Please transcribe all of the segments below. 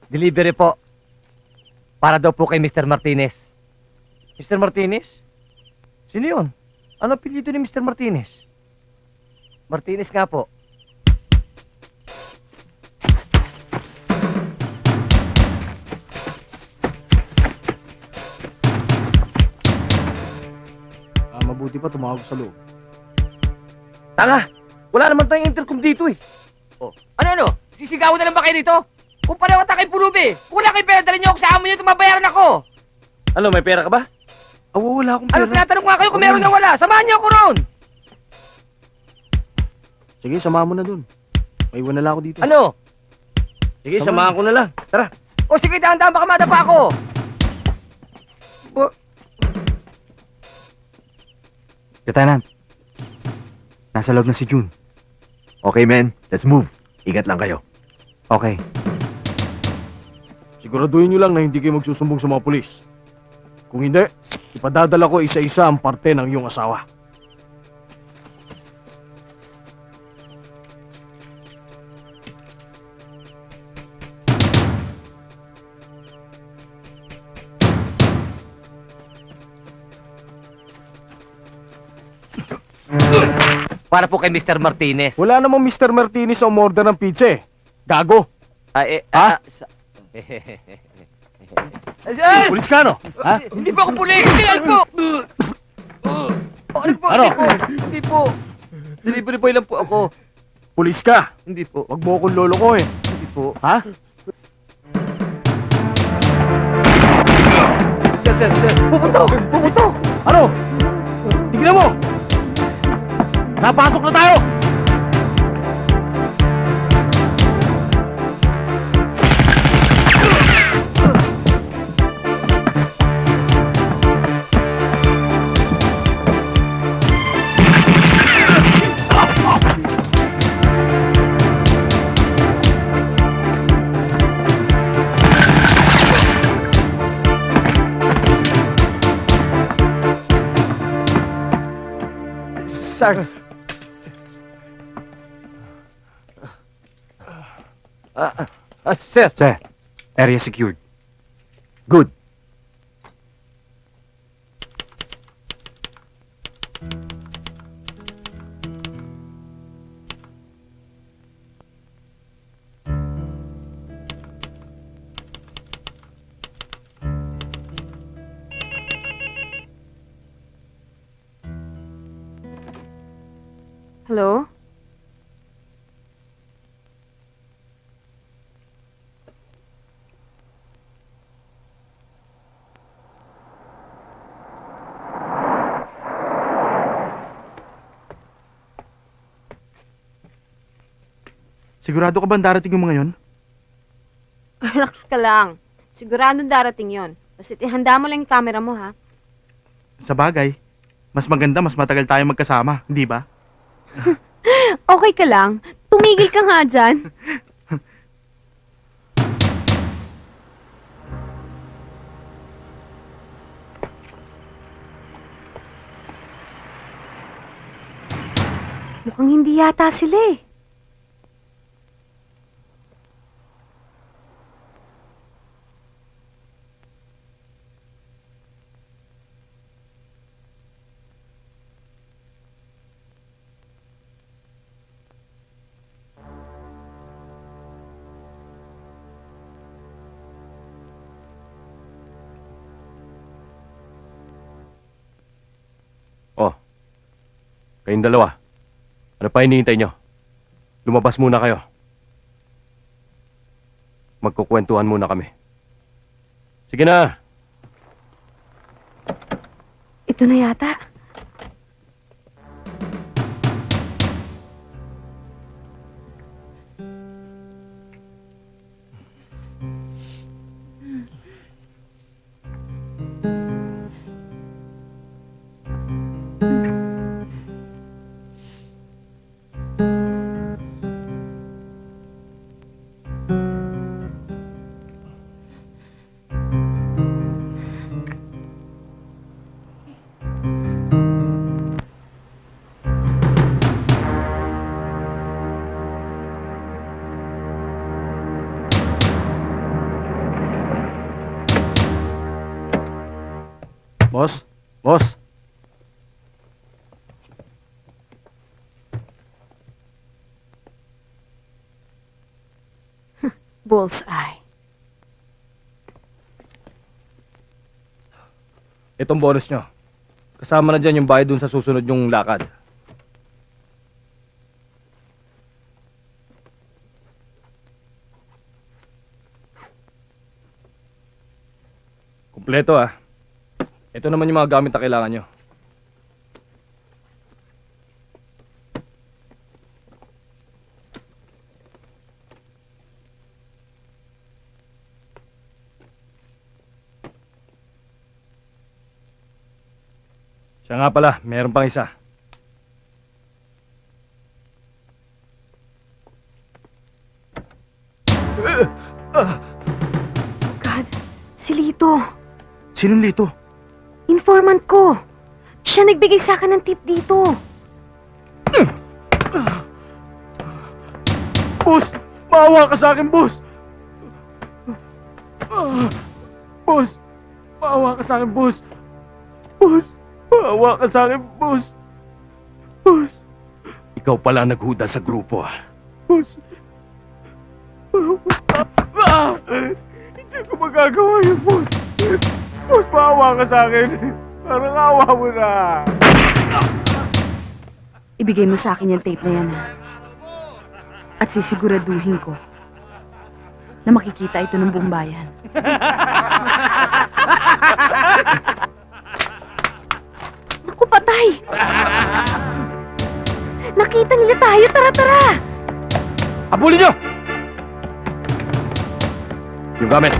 Delivery po. Para daw po kay Mr. Martinez. Mr. Martinez? Sino yun? Ano apelyido ni Mr. Martinez? Martinez nga po. Mabuti pa tumawag sa loob. Tanga! Wala naman tayong intercom dito eh. Oh. Ano? Sisigawan na lang ba kayo dito? Kung pareho ka kay Pulubi, kung wala kayo pera, dalhin niyo ako sa amo niyo, tumabayaran ako. Ano, may pera ka ba? Wala akong Ano, tinatanong nga kayo kung meron na wala? Samahan niyo ako ron! Sige, samahan mo na dun. May iwan na lang ako dito. Ano? Sige, samahan ko na lang. Tara. O sige, dahan-dahan, baka madapa ako. Lieutenant, nasa loob na si June. Okay, men. Let's move. Ingat lang kayo. Okay. Siguraduhin nyo lang na hindi kayo magsusumbong sa mga pulis. Kung hindi, ipadadala ko isa-isa ang parte ng iyong asawa. Para po kay Mr. Martinez. Wala namang Mr. Martinez sa umorder ng pizza eh. Gago. Ha? Pulis ka, no? Ha? Hindi po ako pulis! Hindi po! Ano? Hindi po. Delivery boy lang po ako. Pulis ka. Hindi po. Wag mo akong lolo ko eh. Hindi po. Ha? Sir. Puputok! Ano? Tignan mo! Napasok na tayo! Sir. Sir. Sir, area secured. Good. Hello? Sigurado ka ba darating yung mga yon? Relax ka lang. Siguradong darating yon. Basta ihanda mo lang yung camera mo, ha? Sa bagay, mas maganda mas matagal tayo magkasama, hindi ba? Okay ka lang. Tumigil ka nga dyan. Mukhang hindi yata sila eh. Kayong dalawa. Ano pa hinihintay nyo? Lumabas muna kayo. Magkukwentuhan muna kami. Sige na. Ito na yata. Boss? Boss? Bullseye. Itong bonus nyo. Kasama na dyan yung bayad dun sa susunod yung lakad. Kumpleto ah. Ito naman yung mga gamit na kailangan nyo. Siya nga pala, meron pang isa. God, si Lito. Sinong Lito? Informant ko. Siya nagbigay sa akin ng tip dito. Boss! Maawa ka sa akin, boss! Boss! Maawa ka sa akin, boss! Boss! Maawa ka sa akin, boss! Boss! Ikaw pala naghuda sa grupo, ah. Boss! Hindi ko magagawa yun, boss! Boss, maawa ka sa akin! Parang awa mo na! Ibigay mo sa akin yung tape na yan, ha? At sisiguraduhin ko na makikita ito ng buong bayan. Naku, patay! Nakita nila tayo, tara! Abulin nyo! Yung gamit.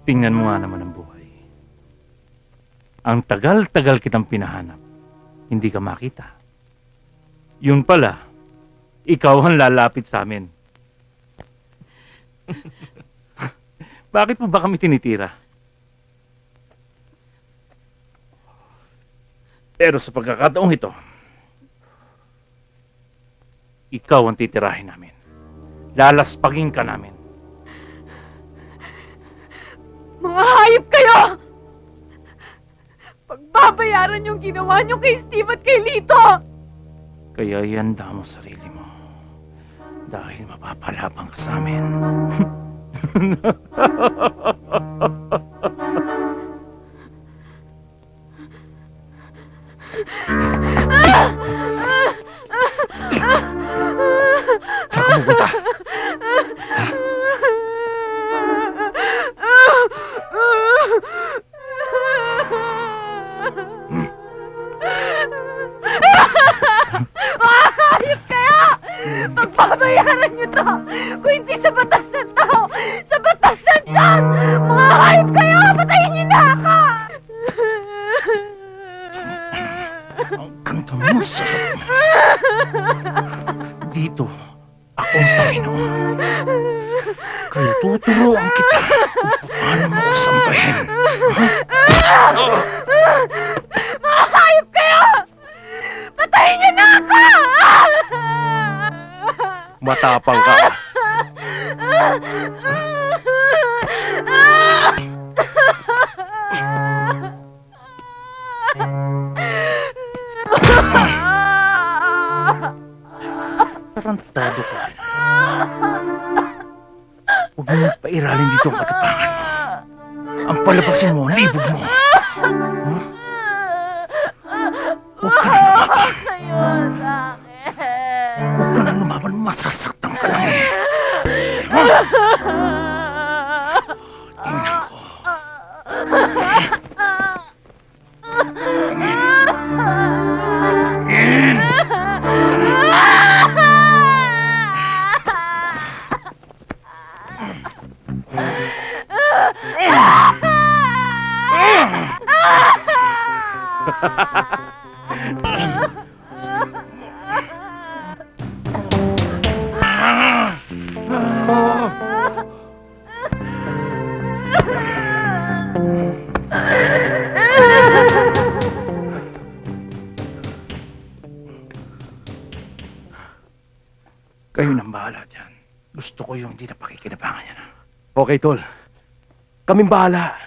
Tingnan mo nga naman ang buhay. Ang tagal-tagal kitang pinahanap. Hindi ka makita. Yun pala, ikaw ang lalapit sa amin. Bakit mo ba kami tinitira? Pero sa pagkakataong ito, ikaw ang titirahin namin. Lalaspagin ka namin. Mga hayop kayo! Pagbabayaran yung ginawa nyo kay Steve at kay Lito! Kaya ihanda mo sarili mo. Dahil mapapalabang ka sa amin. Saan ka pupunta? Hayop kayo! Pagbabayaran nyo to! Kung hindi sa batas ng tao, sa batas ng Diyos! Mga hayop kayo! Patayin nyo na ako! Ang kanta mo, sarap mo. Dito, akong Panginoon. Kaya tuturuan kita kung paano mo ako sambahin. Mga hayop kayo! Patayin nyo na ako! Matapang ka. Tarantado ka. Huwag mo pairalin dito ang katapangan mo. Ang palabasin mo, ang libog mo. Huwag Maawa kayo sa akin. Huwag ka nang lumaban, masasaktan ka lang eh. Tingnan ko. Kayo nang bahala dyan. Gusto ko yung hindi na pakikinabangan yan. Okay, tol. Kaming bahala.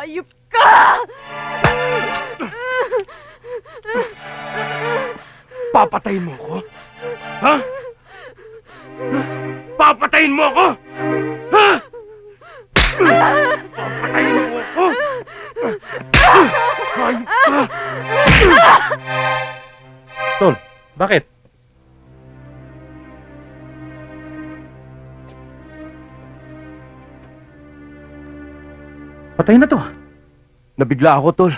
Hayop ka! Papatayin mo ako? Ha? Papatayin mo ako? Ha? Papatayin mo ako? Hayop ka! Tol, bakit? Patay na to. Nabigla ako, tol.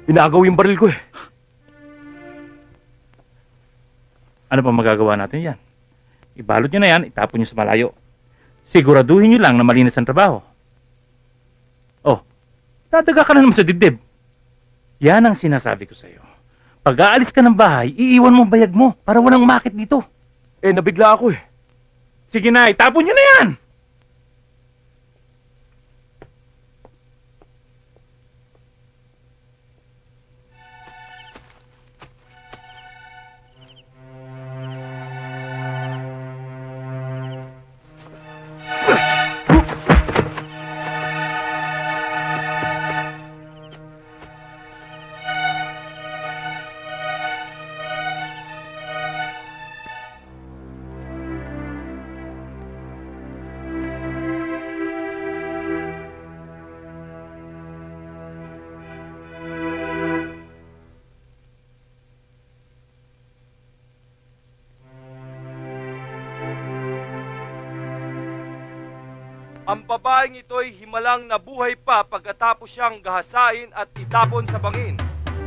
Inagaw yung baril ko eh. Ano pa magagawa natin yan? Ibalot nyo na yan, itapon nyo sa malayo. Siguraduhin nyo lang na malinis ang trabaho. Oh, dadaga ka na naman sa dibdib. Yan ang sinasabi ko sa'yo. Pag aalis ka ng bahay, iiwan mo ang bayag mo para walang umakit dito. Eh, nabigla ako eh. Sige na, itapon nyo na yan! Ang babaeng ito'y himalang nabuhay pa pagkatapos siyang gahasain at itapon sa bangin.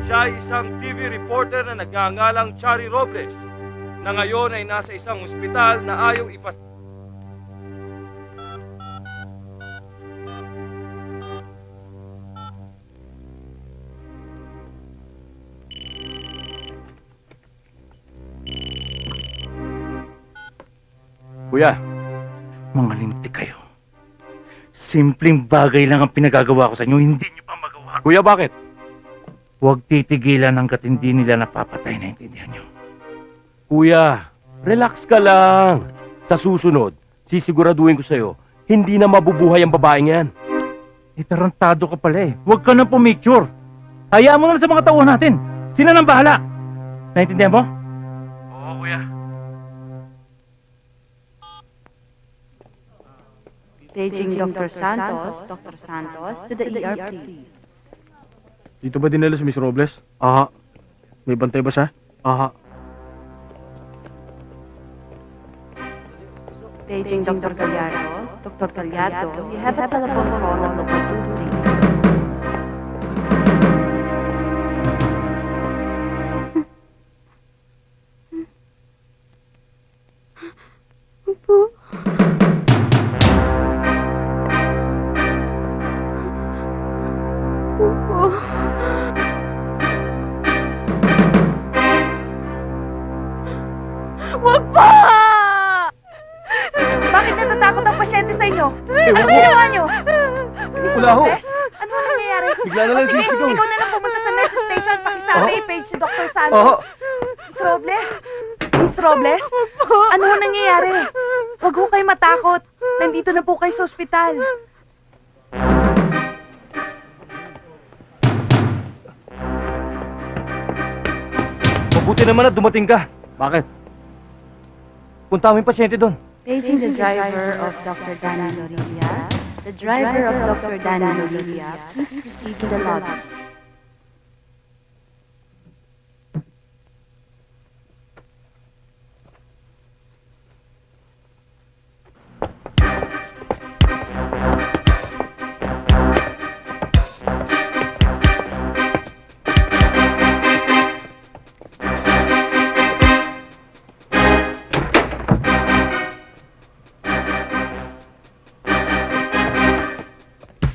Siya ay isang TV reporter na nagngangalang Chari Robles, na ngayon ay nasa isang ospital na ayaw ipas... Kuya, Mga lintik kayo. Simpleng bagay lang ang pinagagawa ko sa inyo, hindi nyo pa magawa. kuya bakit? Huwag titigilan hanggat hindi nila napapatay, naintindihan nyo. Kuya, relax ka lang. Sa susunod, sisiguraduhin ko sa'yo, hindi na mabubuhay ang babaeng yan. Itarantado ka pala eh. Huwag ka nang pumicture. Hayaan mo na lang sa mga tauhan natin. Sila nang bahala. Naintindihan mo? Oo, kuya. Paging Dr. Santos. Dr. Santos, to the ER, please. Dito ba dinala si Miss Robles? Aha. May bantay ba siya? Aha. Paging Dr. Gallardo. Dr. Gallardo, you have a telephone call on local duty. Wag po! Bakit natatakot ang pasyente sa inyo? Eh, Ano wag mo. ginawa nyo? Miss Wala ho. Lopez? Ano ang nangyayari? Bigla na lang Sige, sisigaw. ikaw na lang pumunta sa nurse station at pakisabi, Oo. i-page si Dr. Santos. Oo. Miss Robles? Miss Robles? Ano ang nangyayari? Huwag ho kayo matakot. Nandito na po kayo sa ospital. Mabuti naman na dumating ka. Bakit? Punta mo yung pasyente doon. Paging the driver of Dr. Danny Lorilla. The driver of Dr. Danny Lorilla, please proceed to the lobby.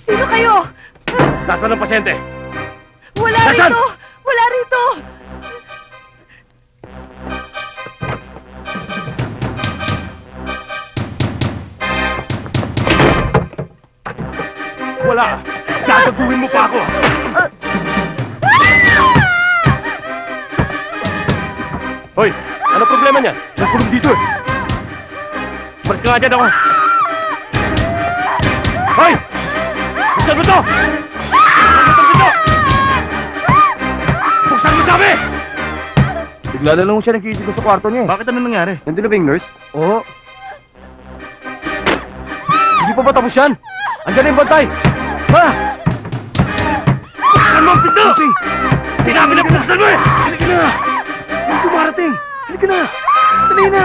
Sino kayo? Nasaan ang pasyente? Wala Nasaan? rito! Wala rito! Wala. Gagaguhin mo pa ako. Hoy, ano problema niya? Nagkulong dito eh. Malis ka nga dyan ako. Hoy! Buksan mo to! Buksan mo to! Buksan mo sabi! Bigla na lang siya nagkisig sa kwarto niya. Bakit ano nangyari? Nandun na ba yung nurse? Oo. Hindi pa ba tapos yan? Andiyan na yung bantay! Ha? Buksan mo ang pinto! Lucy! Sinabi na buksan mo eh! Halika na! May dumarating! Halika na! Dali na!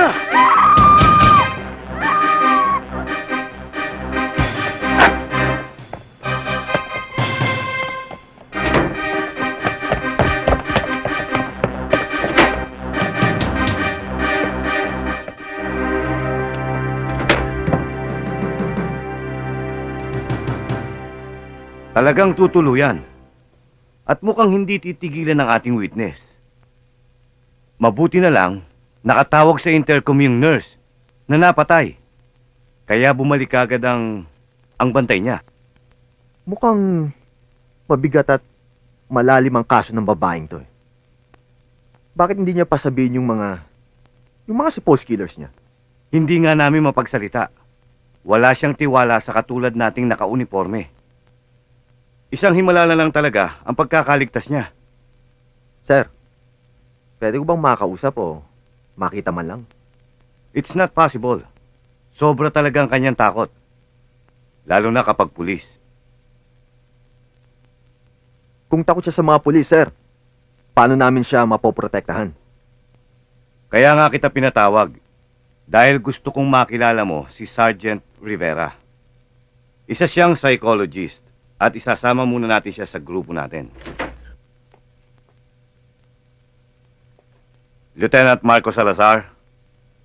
Talagang tutuluyan. At mukhang hindi titigilan ng ating witness. Mabuti na lang, nakatawag sa intercom yung nurse na napatay. Kaya bumalik agad ang bantay niya. Mukhang mabigat at malalim ang kaso ng babaeng to eh. Bakit hindi niya pasabihin yung mga supposed killers niya? Hindi nga namin mapagsalita. Wala siyang tiwala sa katulad nating nakauniforme. Isang himala na lang talaga ang pagkakaligtas niya. Sir, pwede ko bang makausap o makita man lang? It's not possible. Sobra talagang kanyang takot. Lalo na kapag pulis. Kung takot siya sa mga pulis, sir, paano namin siya mapoprotektahan? Kaya nga kita pinatawag. Dahil gusto kong makilala mo si Sergeant Rivera. Isa siyang psychologist. At isasama muna natin siya sa grupo natin. Lieutenant Marco Salazar,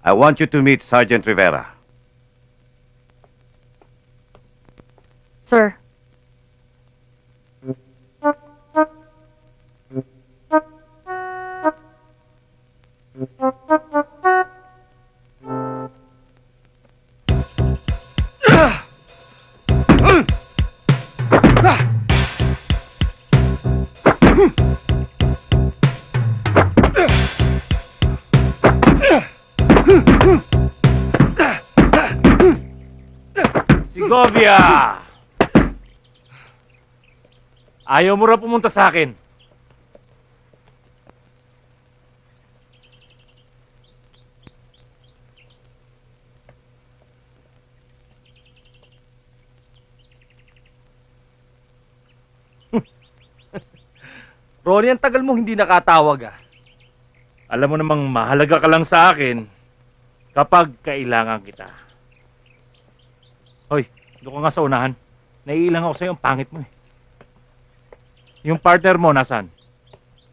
I want you to meet Sergeant Rivera. Sir. Segovia! Ayaw mo ra pumunta sa akin. Ronnie, ang tagal mo hindi nakatawag ah. Alam mo namang mahalaga ka lang sa akin kapag kailangan kita. Hoy, doon ka nga sa unahan. Naiilang ako sa'yo, ang pangit mo eh. Yung partner mo, nasaan?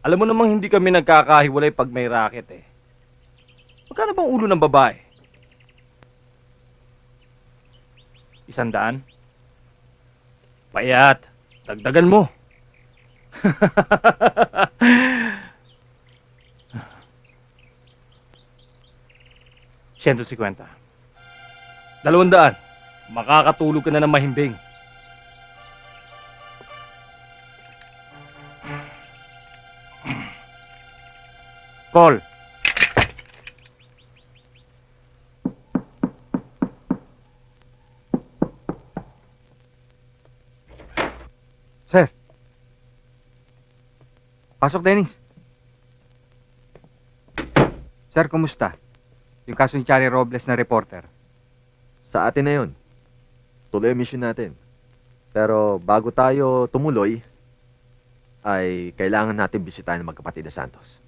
Alam mo namang hindi kami nagkakahiwalay pag may racket eh. Magkano bang ulo ng babae? 100? Payat. Dagdagan mo. 150. 200. Makakatulog ka na ng mahimbing. Call. Sir. Pasok, Dennis. Sir, kumusta? Yung kaso ni Charlie Robles na reporter. Sa atin na yun. Tuloy ang mission natin. Pero bago tayo tumuloy, ay kailangan natin bisitahin ng magkapatid na Santos.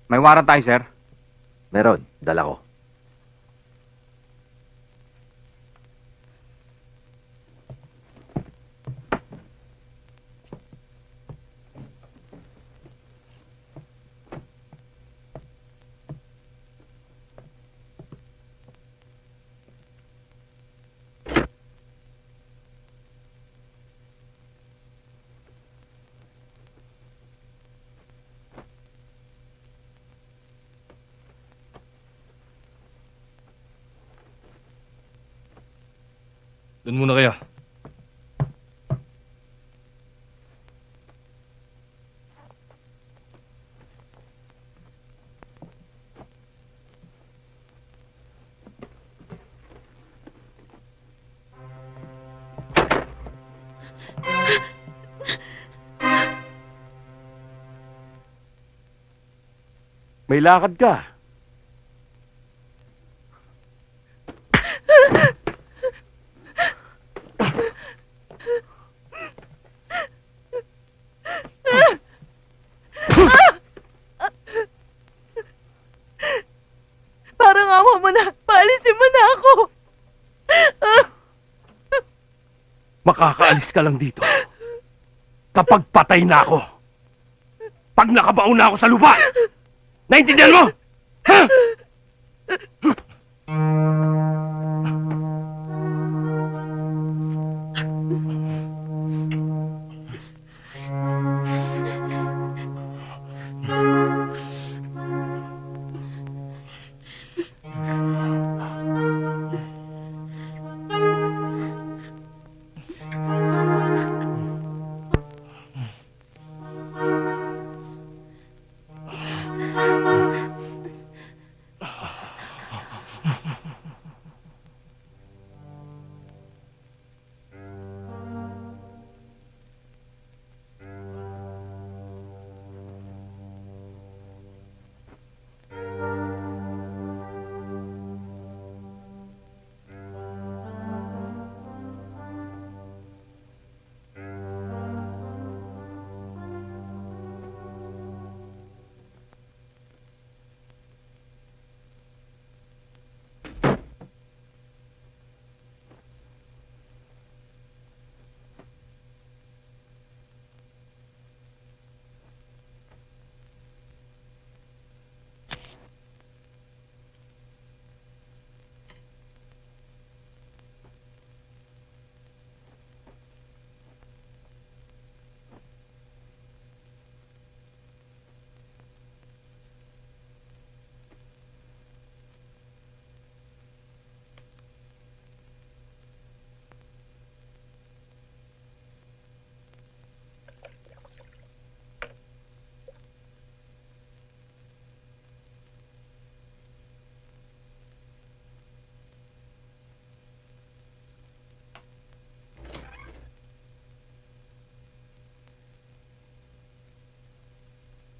May warrant tayo, sir. Meron, dala ko. Doon muna kayo. May lakad ka. Parang awa mo na. Paalisin mo na ako. Makakaalis ka lang dito kapag patay na ako. Pag nakabaon na ako sa lupa. Naintindihan mo? Ha?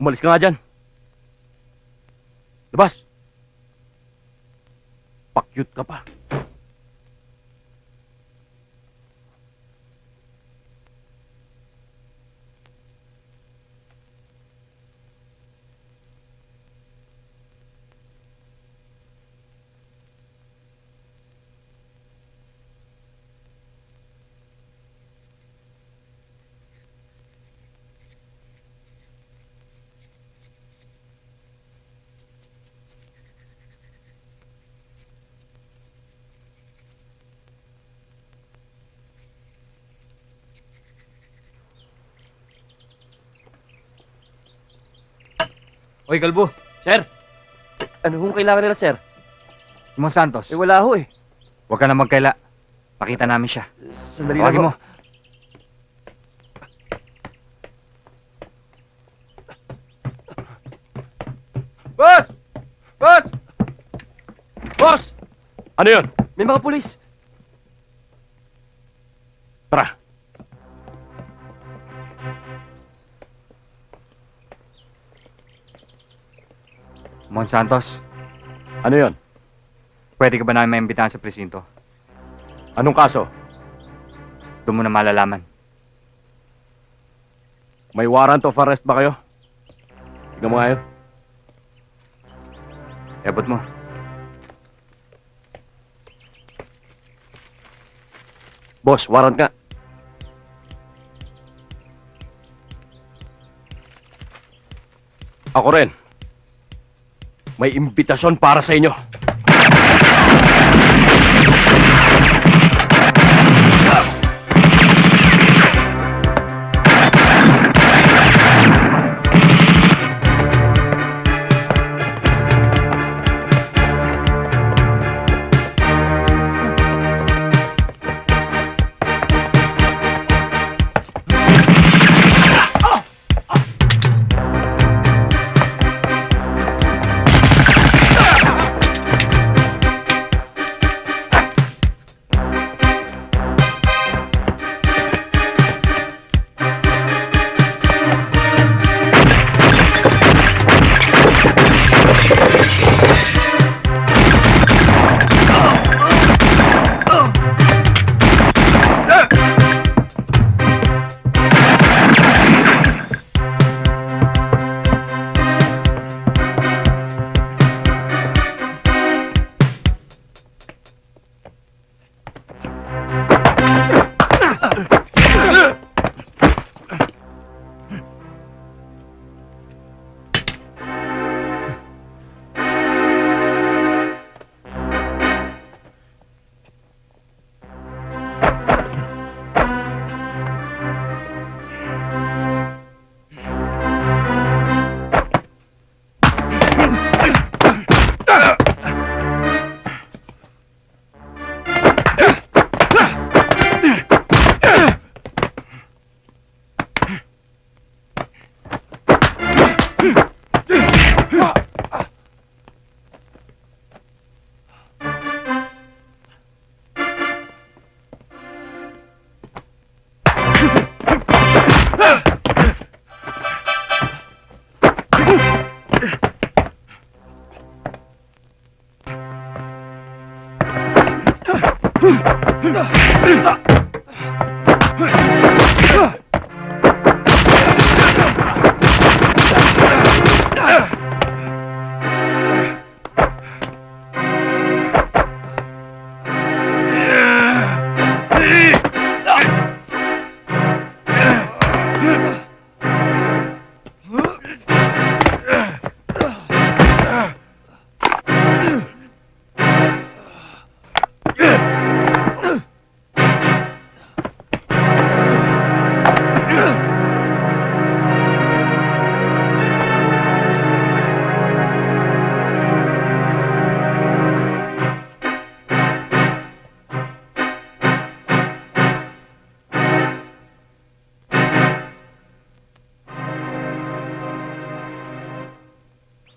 Umalis ka nga dyan. Labas. Pakyut ka pa. Oy, Kalbo. Sir! Ano hong kailangan nila, sir? Simon Santos, wala ho eh. huwag ka na magkaila. Pakita namin siya. Sandali Tawagin mo. Boss! Boss! Boss! Ano yun? May mga pulis. Tara. Simon Santos, Ano yun? pwede ka ba namin maimbitahan sa presinto? Anong kaso? Doon mo na malalaman. May warrant of arrest ba kayo? Tignan mo nga yun. Ebot mo. Boss, warrant nga. Ako rin. May imbitasyon para sa inyo.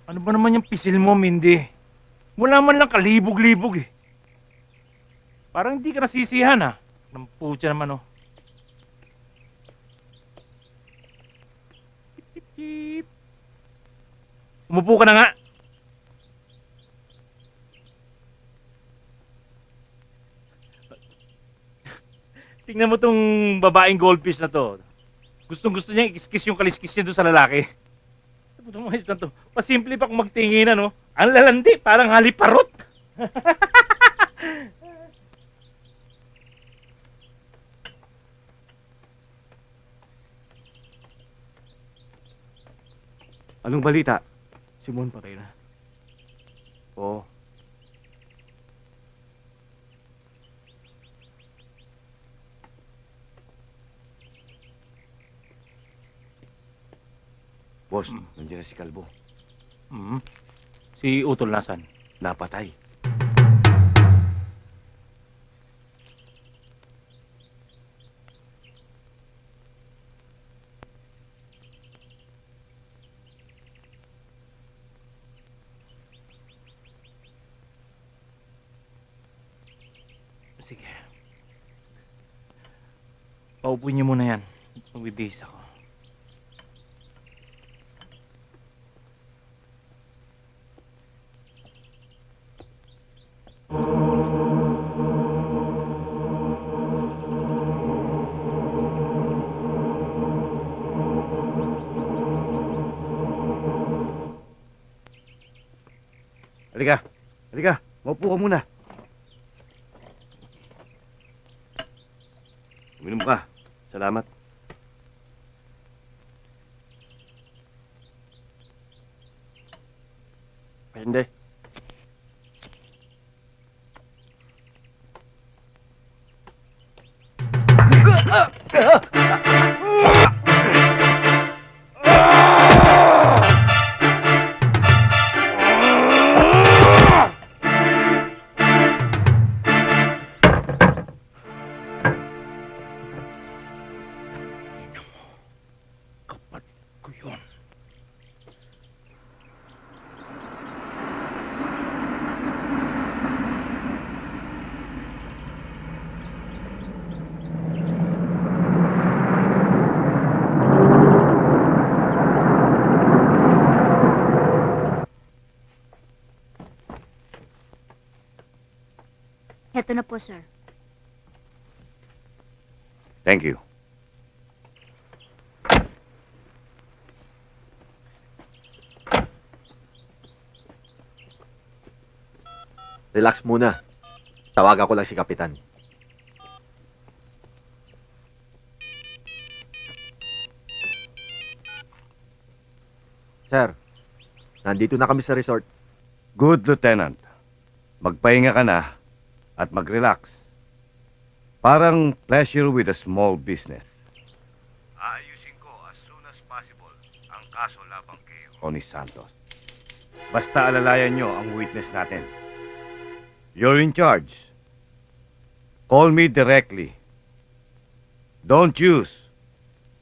Ano ba naman yung pisil mo, Mindy? Wala man lang kalibog-libog eh. Parang hindi ka nasisihan ah. Ng putya naman oh. Tip, tip. Umupo ka na nga. Tingnan mo tong babaeng goldfish na to. Gustong-gusto niya i-kiss yung kaliskis niya doon sa lalaki. Putong mais na to. Pasimple pa kung magtingin ano. Ang lalandi, parang haliparot. Anong balita? Simon patay na. Oo. Boss, nandiyan na si Kalbo. Hmm. Si Utol nasan? Napatay. Sige. Paupuin niyo muna yan. Magbibihis ako. Halika. Halika. Maupo ka muna. Uminom ka. Salamat. Hindi. Kapatid ko yun. Heto na po, sir. Thank you. Relax muna. Tawagan ko lang si Kapitan. Sir, nandito na kami sa resort. Good, Lieutenant. Magpahinga ka na at mag-relax. Parang pleasure with a small business. Aayusin ko as soon as possible ang kaso labang kay Ronnie Santos. Basta alalayan nyo ang witness natin. You're in charge. Call me directly. Don't use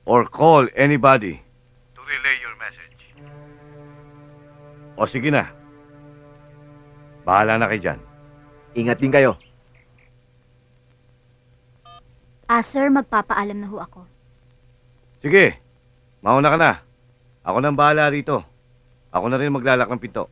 or call anybody to relay your message. O sige na. Bahala na kayo dyan. Ingat din kayo. Sir, magpapaalam na ho ako. Sige, mauna ka na. Ako nang bahala rito. Ako na rin maglalak ng pinto.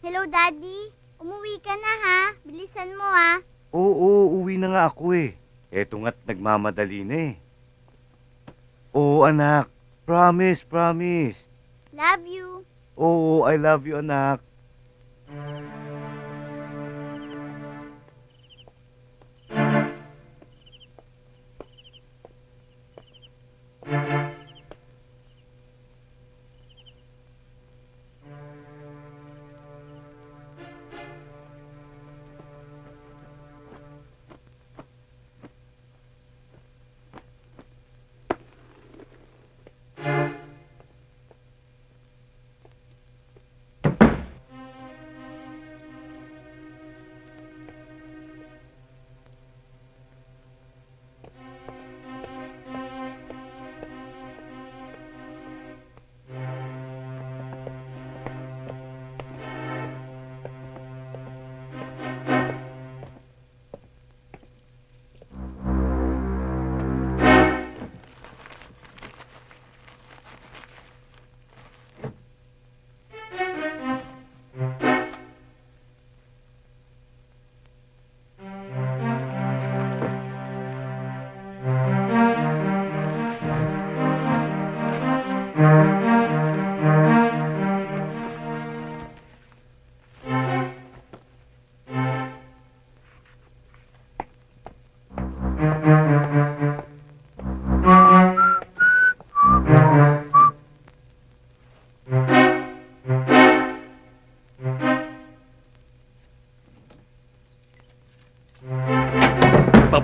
Hello, Daddy. Umuwi ka na, ha? Bilisan mo, ha? Oo, uwi na nga ako eh. Eto nga't nagmamadali na eh. Oo, anak. Promise, promise. Love you. Oo, I love you, anak.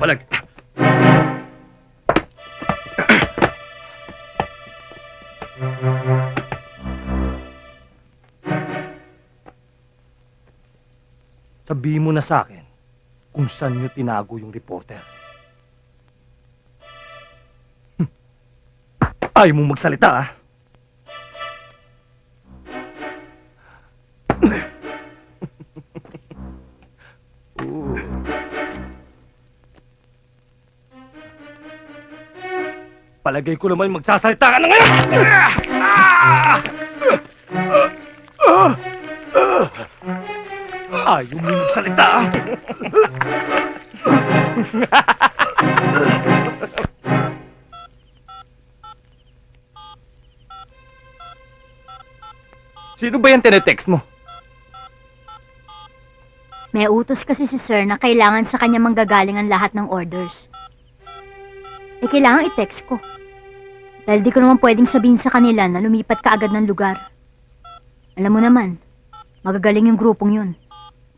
palag. Sabihin mo na sa akin kung saan nyo tinago yung reporter. Ayaw mo magsalita, ah. Ooh. Palagay ko naman magsasalita ka na ngayon! Ayaw mo magsalita, ah. Sino ba yan tinetext mo? May utos kasi si Sir na kailangan sa kanya manggagaling ang lahat ng orders. Eh, kailangan i-text ko. Dahil di ko naman pwedeng sabihin sa kanila na lumipat ka agad ng lugar. Alam mo naman, magagaling yung grupong yun.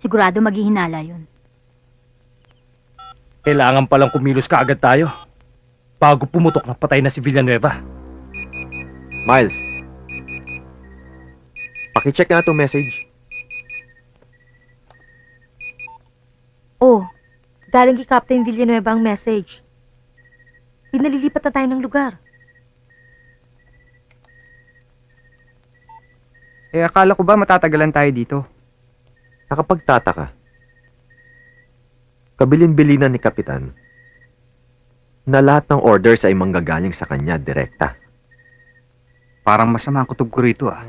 Sigurado maghihinala yun. Kailangan palang kumilos ka agad tayo bago pumutok na patay na si Villanueva. Miles, pakicheck nga itong message. Oh, galing kay Captain Villanueva ang message. Pinalilipat na tayo ng lugar. Eh, akala ko ba matatagalan tayo dito? Nakapagtataka. Kabilin-bilinan ni Kapitan na lahat ng orders ay manggagaling sa kanya direkta. Parang masama ang kutob ko rito, ah.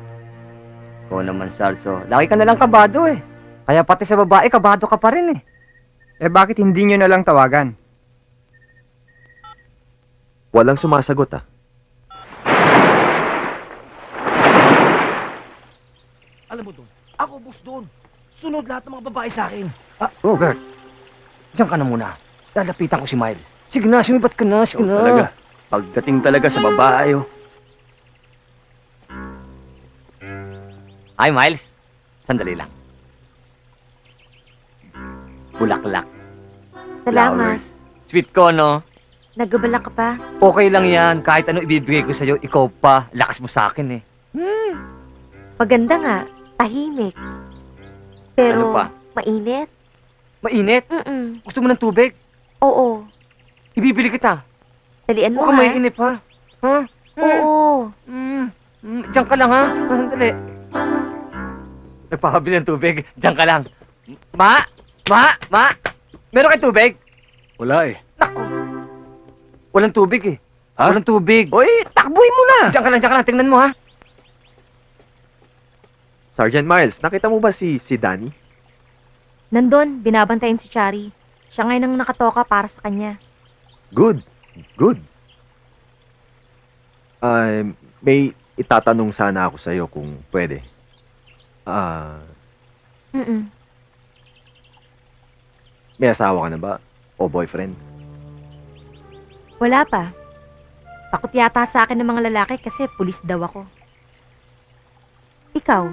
Oo naman, Sarso. Laki ka nalang kabado eh. Kaya pati sa babae, kabado ka pa rin eh. Eh, bakit hindi nyo na lang tawagan? Walang sumasagot ah. Alam mo doon, ako boss doon. Sunod lahat ng mga babae sa akin. Robert, Diyan ka na muna. Lalapitan ko si Miles. Sige na, sumibat ka na. Sige Ikaw na. talaga. Pagdating talaga sa babae, oh. Ay, Miles. Sandali lang. Bulaklak. Salamat. Sweet ko, no? Nagabala ka pa? Okay lang yan. Kahit ano ibibigay ko sa'yo, ikaw pa. Lakas mo sa akin eh. Maganda nga. Tahimik. Pero, Ano pa? mainit? Mainit? Mm-mm. Gusto mo ng tubig? Oo. Ibibili kita. Dalian mo Huwag ha. kang maiinip, ha? Ha? Oo. Diyan ka lang, ha? Sandali. Nagpapabili ng tubig. Diyan ka lang. Ma! Meron kayo tubig? Wala eh. Naku. Walang tubig eh. Ha? Walang tubig. Uy, takbuhin mo na! Diyan ka lang. Tingnan mo, ha? Sergeant Miles, nakita mo ba si Danny? Nandun, binabantayan si Chari. Siya ngayon ang nakatoka para sa kanya. Good. May itatanong sana ako sa'yo kung pwede. Mm-mm. May asawa ka na ba? O boyfriend? Wala pa. Takot yata sa akin ng mga lalaki kasi pulis daw ako. Ikaw,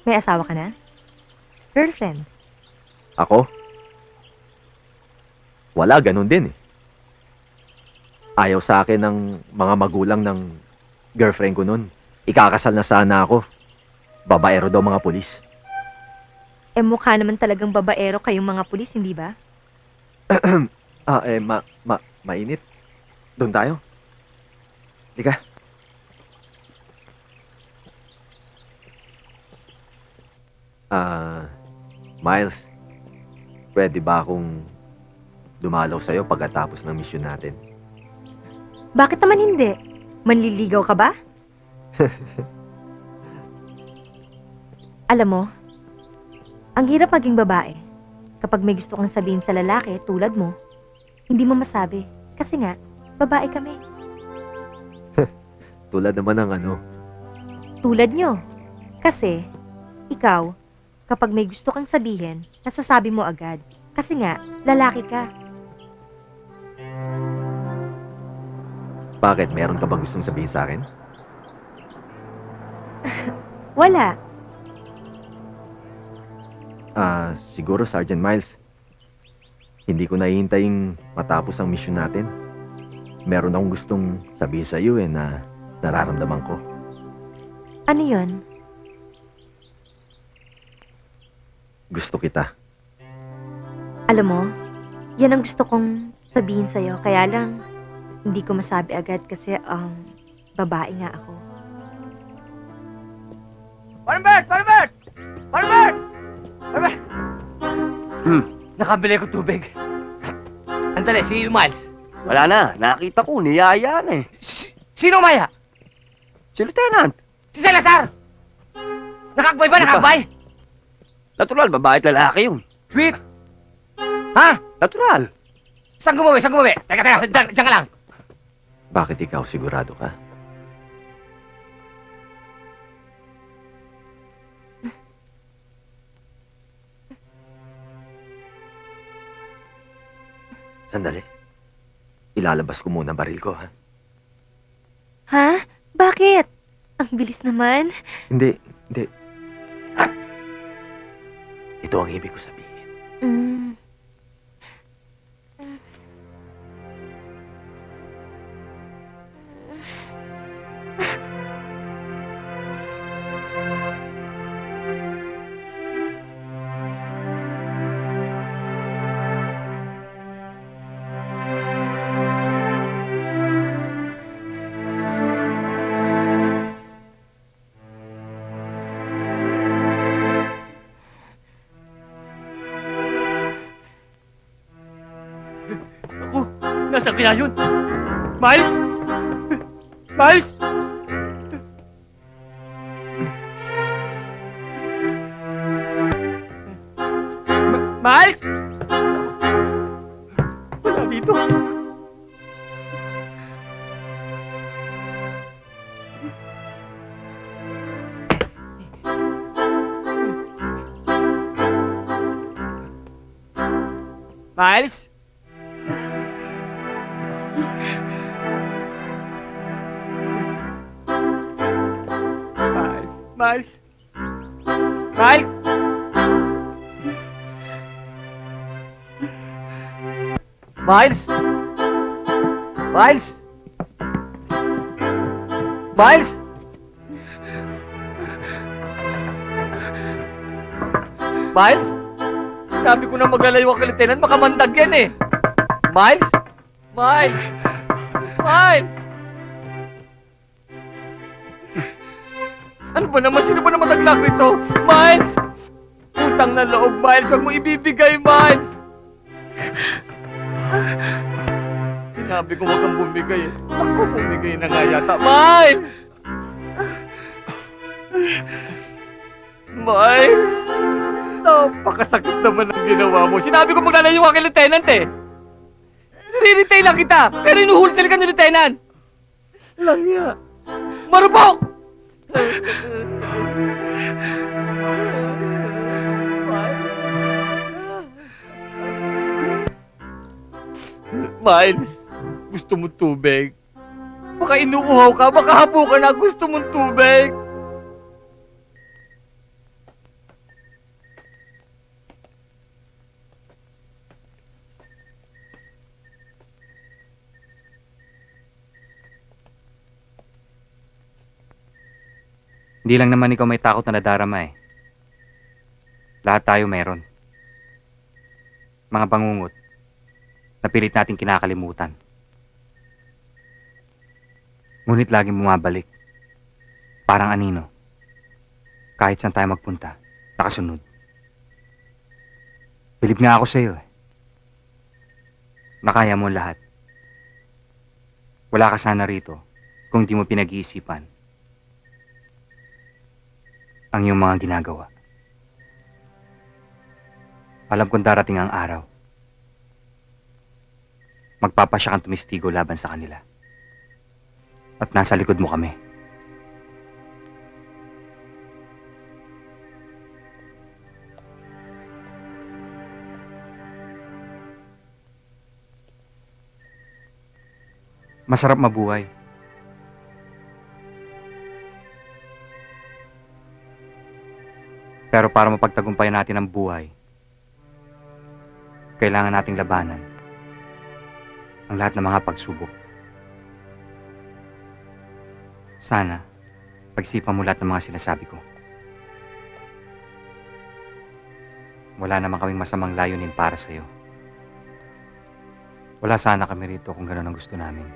may asawa ka na? Girlfriend? Ako? Wala, ganun din eh. Ayaw sa akin ng mga magulang ng girlfriend ko nun. Ikakasal na sana ako. Babaero daw mga pulis. Eh mukha naman talagang babaero kayong mga pulis, hindi ba? Mainit. Doon tayo. Lika. Miles, pwede ba akong dumalaw sa'yo pagkatapos ng mission natin? Bakit naman hindi? Manliligaw ka ba? Alam mo, ang hirap maging babae. Kapag may gusto kang sabihin sa lalaki tulad mo, hindi mo masabi. Kasi nga, babae kami. Tulad naman ng ano. Tulad nyo. Kasi, ikaw, kapag may gusto kang sabihin, nasasabi mo agad. Kasi nga, lalaki ka. Bakit? Meron ka bang gustong sabihin sa akin? Wala. Siguro, Sergeant Miles. Hindi ko nahihintayin matapos ang mission natin. Meron akong gustong sabihin sa iyo na nararamdaman ko. Ano yun? Gusto kita. Alam mo, yan ang gusto kong sabihin sa'yo. Kaya lang, hindi ko masabi agad kasi, babae nga ako. Parmbert! Parmbert! Parmbert! Parmbert! Nakabili ko tubig. Andali, si Miles. Wala na, nakita ko, niyaya na eh. Sino Maya? Si Lieutenant. Si Salazar! Nakakbay ba? Nakakbay? Natural, babae at lalaki yun. Sweet! Ha? Natural. Saan gumawi? Saan gumawi? Teka, diyan ka lang. Bakit ikaw sigurado ka? Sandali. Ilalabas ko muna ang baril ko, ha? Ha? Bakit? Ang bilis naman. Hindi. Ito ang ibig ko sabihin. Mm. Nasaan kaya yun? Miles? Miles? Miles? Wala dito. Miles? Miles? Miles? Miles? Miles? Miles? Miles? Sabi ko na magalayo ang kalitenan, makamandag yan eh. Miles? Miles? Miles? Ano ba naman? Sino ba naman naglock nito? Miles! Utang na loob, Miles. Huwag mo ibibigay, Miles. Sinabi ko huwag kang bumigay eh. Ako bumigay na nga yata. Miles! Miles! Napakasakit naman ang ginawa mo. Sinabi ko maglalayo ka kay Lieutenant eh. Re-retain lang kita. Pero inuhulsel ka ni Lieutenant. Langya. Marupok! Miles, gusto mo tubig? Baka inuuhaw ka, baka hapo ka na, gusto mong tubig? Hindi lang naman ikaw may takot na nadarama eh. Lahat tayo meron. Mga bangungot na pilit nating kinakalimutan. Ngunit laging bumabalik. Parang anino. Kahit saan tayo magpunta, nakasunod. Bilib nga ako sa'yo eh. Nakaya mo lahat. Wala ka sana rito kung di mo pinag-iisipan ang iyong mga ginagawa. Alam kong darating ang araw. Magpapasya kang tumistigo laban sa kanila. At nasa likod mo kami. Masarap mabuhay. Pero para mapagtagumpayan natin ang buhay, Kailangan nating labanan ang lahat ng mga pagsubok. Sana, pagsipan mo lahat ng mga sinasabi ko. Wala naman kaming masamang layunin para sa'yo. Wala sana kami rito kung gano'n ang gusto namin.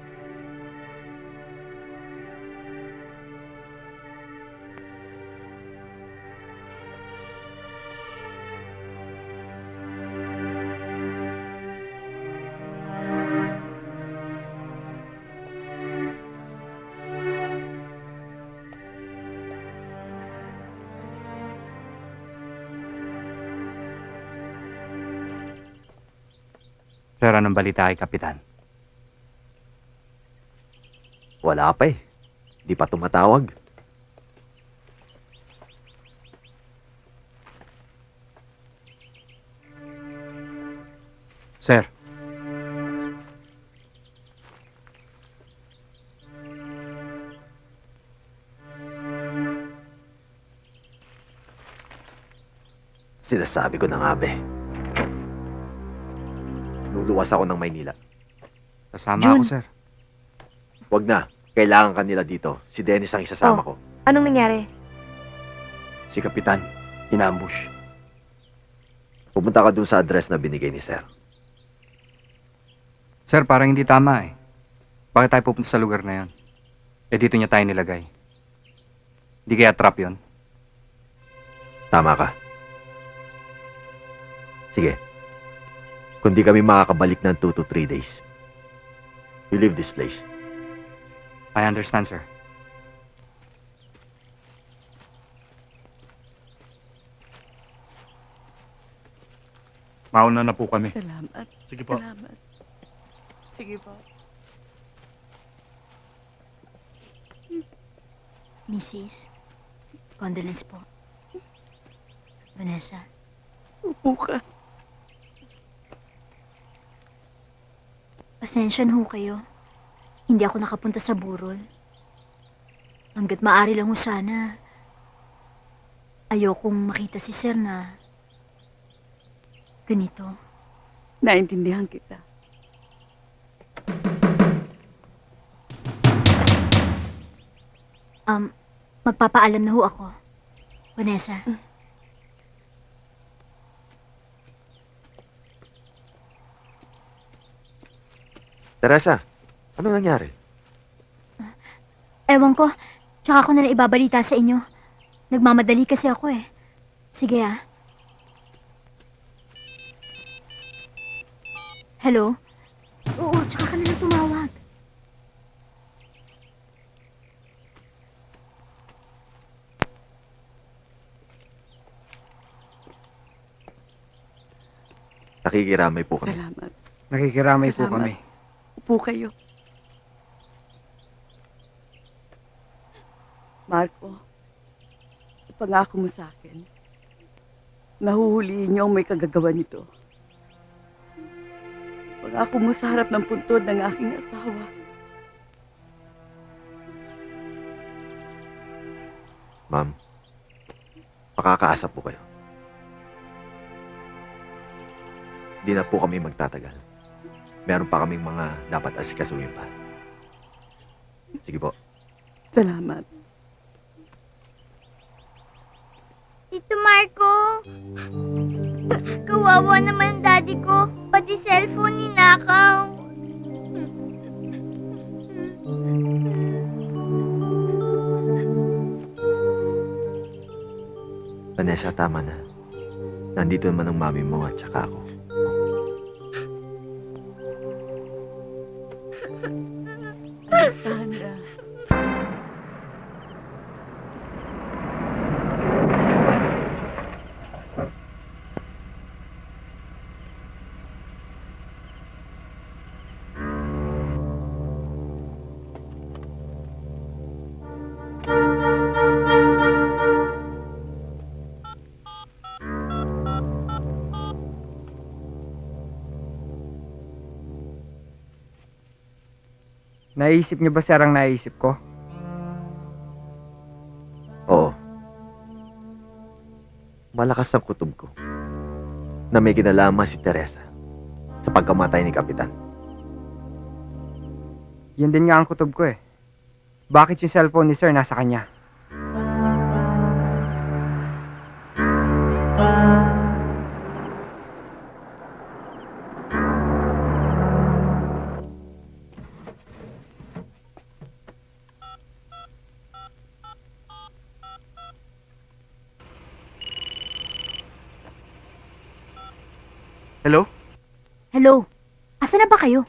Sir, anong balita kay Kapitan? Wala pa eh. Di pa tumatawag. Sir, Sinasabi ko na nga, be. Luluwas ako ng Maynila. kasama Jun. ako, sir. Wag na. Kailangan kanila dito. Si Dennis ang isasama ko. Anong nangyari? Si Kapitan, inambush. Pumunta ka dun sa address na binigay ni Sir. Sir, parang hindi tama eh. Bakit tayo pupunta sa lugar na yon? Eh, dito niya tayo nilagay. Hindi kaya trap yon? Tama ka. Sige. Kung di kami makakabalik ng 2 to 3 days, we leave this place. I understand, sir. Mauna na po kami. Salamat. Sige po. Salamat. Sige po. Mrs. Condolence po. Vanessa. Upo ka. Pasensya na ho kayo. Hindi ako nakapunta sa burol. Hanggat maaari lang ho sana. Ayokong makita si Sir na ganito. Naintindihan kita. Magpapaalam na ho ako. Vanessa. Teresa, ano nangyari? Ewan ko. Tsaka ako na lang ibabalita sa inyo. Nagmamadali kasi ako eh. Sige ah. Hello? Oo, tsaka ka na lang tumawag. Nakikiramay po kami. Salamat. Nakikiramay po Salamat. kami. Upo kayo. Marco, ipangako mo sa akin. Nahuhuliin niyo ang may kagagawa nito. Pangako mo sa harap ng puntod ng aking asawa. Ma'am, makakaasa po kayo. Di na po kami magtatagal. Meron pa kaming mga dapat asikasuhin pa. Sige po. Salamat. Tito Marco, kawawa naman daddy ko. Pati cellphone ninakaw. Vanessa, tama na. Nandito naman ang mami mo at saka ako. Sana. Naisip niyo ba, sir, ang naisip ko? Oo. Malakas ang kutob ko na may kinalaman si Teresa sa pagkamatay ni Kapitan. Yun din nga ang kutob ko eh. Bakit yung cellphone ni Sir nasa kanya? Hello? Hello? Asa na ba kayo?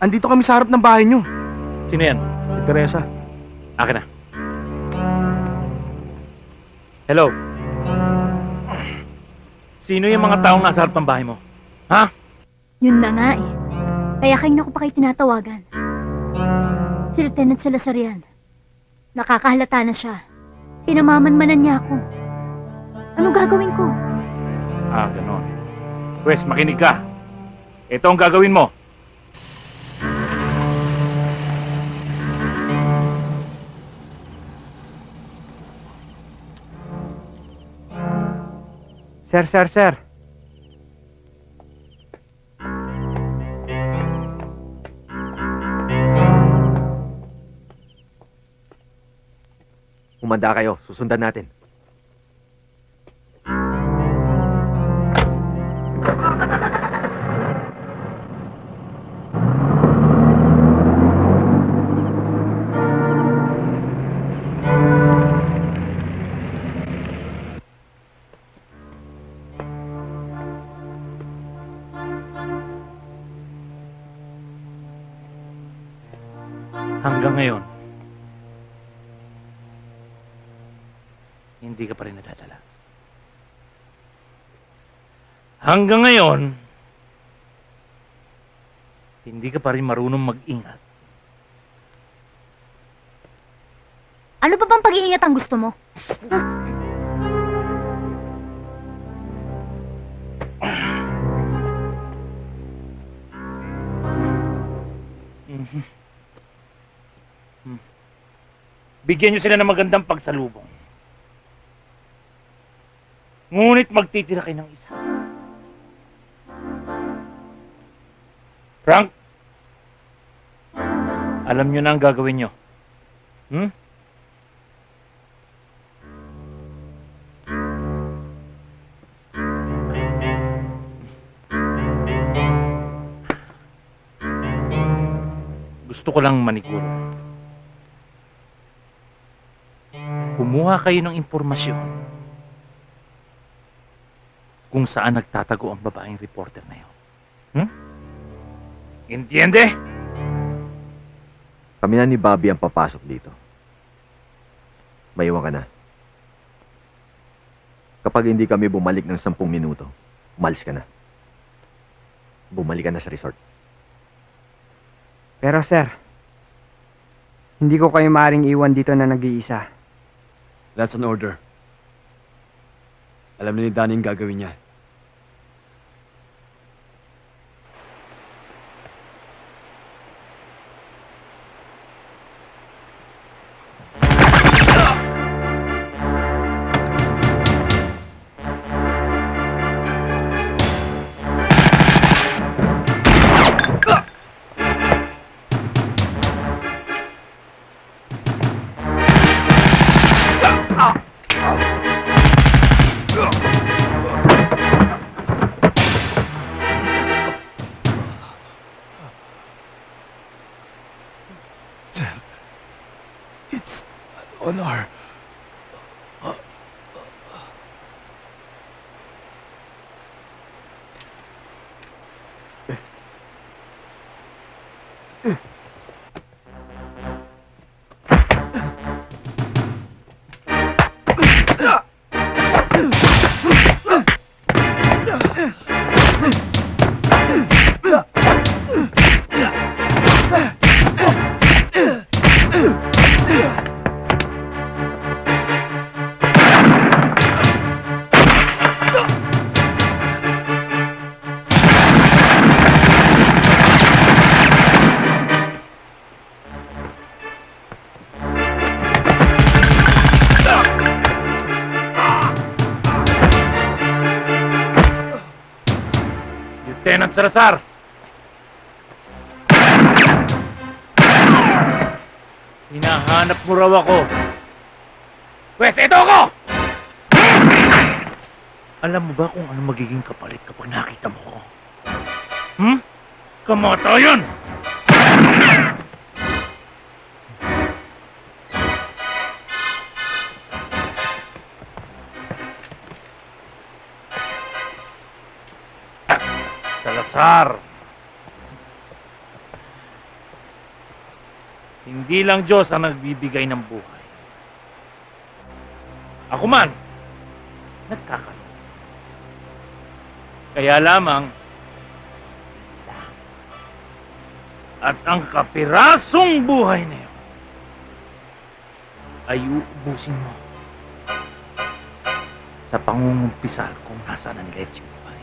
Andito kami sa harap ng bahay nyo. Sino yan? Si Teresa. Akin na. Hello? Sino yung mga taong nasa harap ng bahay mo? Ha? Yun na nga eh. Kaya kanina ko pa kayo tinatawagan. Si Lieutenant Salazar yan. Nakakahalata na siya. Pinamamanmanan niya ako. Ano gagawin ko? Ah, ganon. Pwes, makinig ka. Ito ang gagawin mo. Sir. Humanda kayo, susundan natin. Hanggang ngayon, hindi ka pa rin nadadala. Hanggang ngayon, hindi ka pa rin marunong mag-ingat. Ano pa bang pag-iingat ang gusto mo? Bigyan niyo sila ng magandang pagsalubong. Ngunit magtitira kayo ng isa. Frank, alam niyo na ang gagawin niyo. Gusto ko lang maniguro. Kumuha kayo ng impormasyon kung saan nagtatago ang babaeng reporter na yun. Entiende? Kami na ni Bobby ang papasok dito. Maiwan ka na. Kapag hindi kami bumalik ng 10 minuto, umalis ka na. Bumalik ka na sa resort. Pero sir, hindi ko kayo maaaring iwan dito na nag-iisa. That's an order. Alam na ni Danny ang gagawin niya. It's an honor. Lieutenant Salazar, Hinahanap mo raw ako. Pwes, ito ako! Alam mo ba kung ano magiging kapalit kapag nakita mo ko? Kamatayan! Salazar! Hindi lang Diyos ang nagbibigay ng buhay. Ako man, nagkakaroon. Kaya lamang, at ang kapirasong buhay na yun ay uubusin mo sa pangungumpisal kung nasaan ang leche buhay.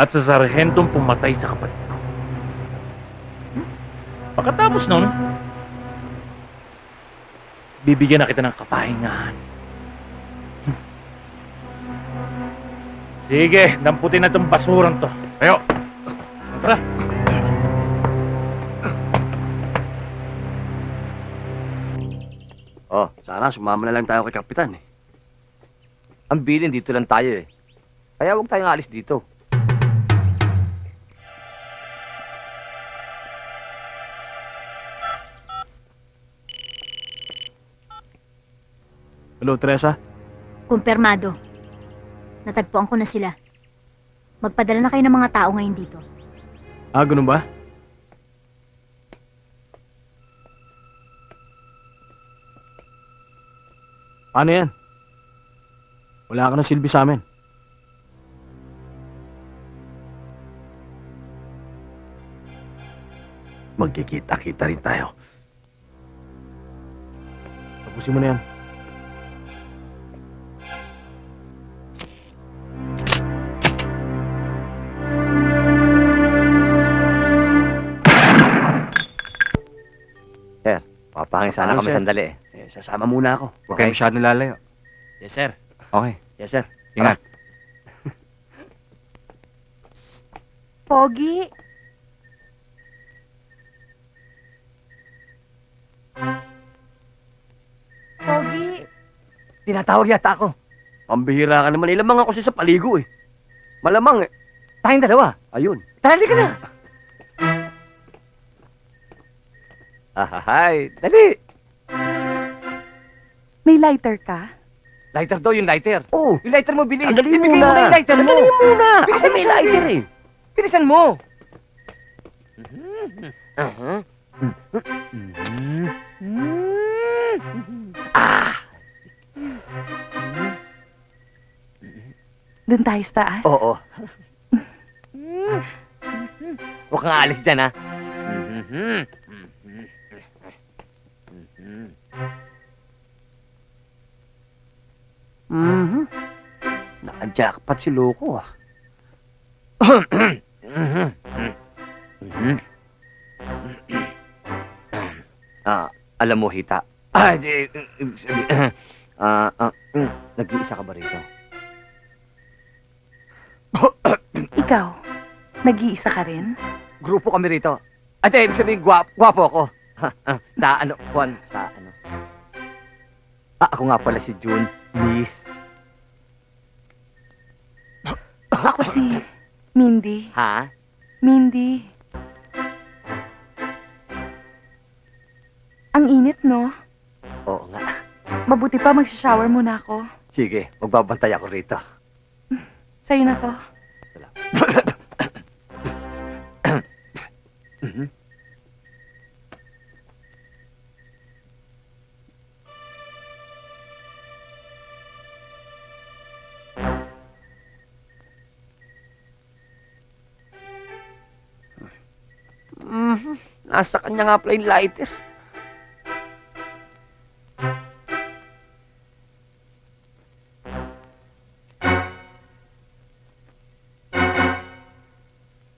At sa sarhentong pumatay sa kapatid ko. Pagkatapos nun, bibigyan na kita ng kapahingahan. Sige, damputin na itong basurang to. Ayo! Tara. Oh, sana sumama na lang tayo kay Kapitan eh. Ang bilin dito lang tayo eh. Kaya huwag tayong alis dito. Hello, Teresa? Kumpirmado. Natagpuan ko na sila. Magpadala na kayo ng mga tao ngayon dito. Ah, ganun ba? Paano yan? Wala ka na silbi sa amin. Magkikita-kita rin tayo. Tapusin mo na yan. Papahangin sana Ano, kami sir? sandali eh. Sasama muna ako. Huwag kayo masyadong lalayo. Yes, sir. Okay, Yes, sir. ingat. Pogi! Pogi! Tinatawag yata ako. Pambihira ka naman. Ilamang ako siya sa paligo eh. Malamang eh. Tayong dalawa. Ayun. Tara, ka na. Ahahay, dali. May lighter ka? Lighter daw, yung lighter. Oh, Yung lighter mo, bilis. sandali Ibigay muna. mo na yung lighter mo. Sandali muna. Bilisan Ako mo may sabi. lighter eh. Bilisan mo. Doon tayo sa taas? Oo. Huwag kang aalis dyan, ha? Naka-jackpot si Loco ah. Alam mo, Hita. Nag-iisa ka ba rito? Ikaw, nag-iisa ka rin? Grupo kami rito. Ate, ibig sabihin, gwapo ako. Sa ano, Juan, sa ano. Ako nga pala si June, Miss. Ako si Mindy. Ha? Mindy. Ang init, no? Oo nga. Mabuti pa magsha-shower muna ako. Sige, magbabantay ako rito. Sa'yo na to. Nasa kanya nga pala yung lighter.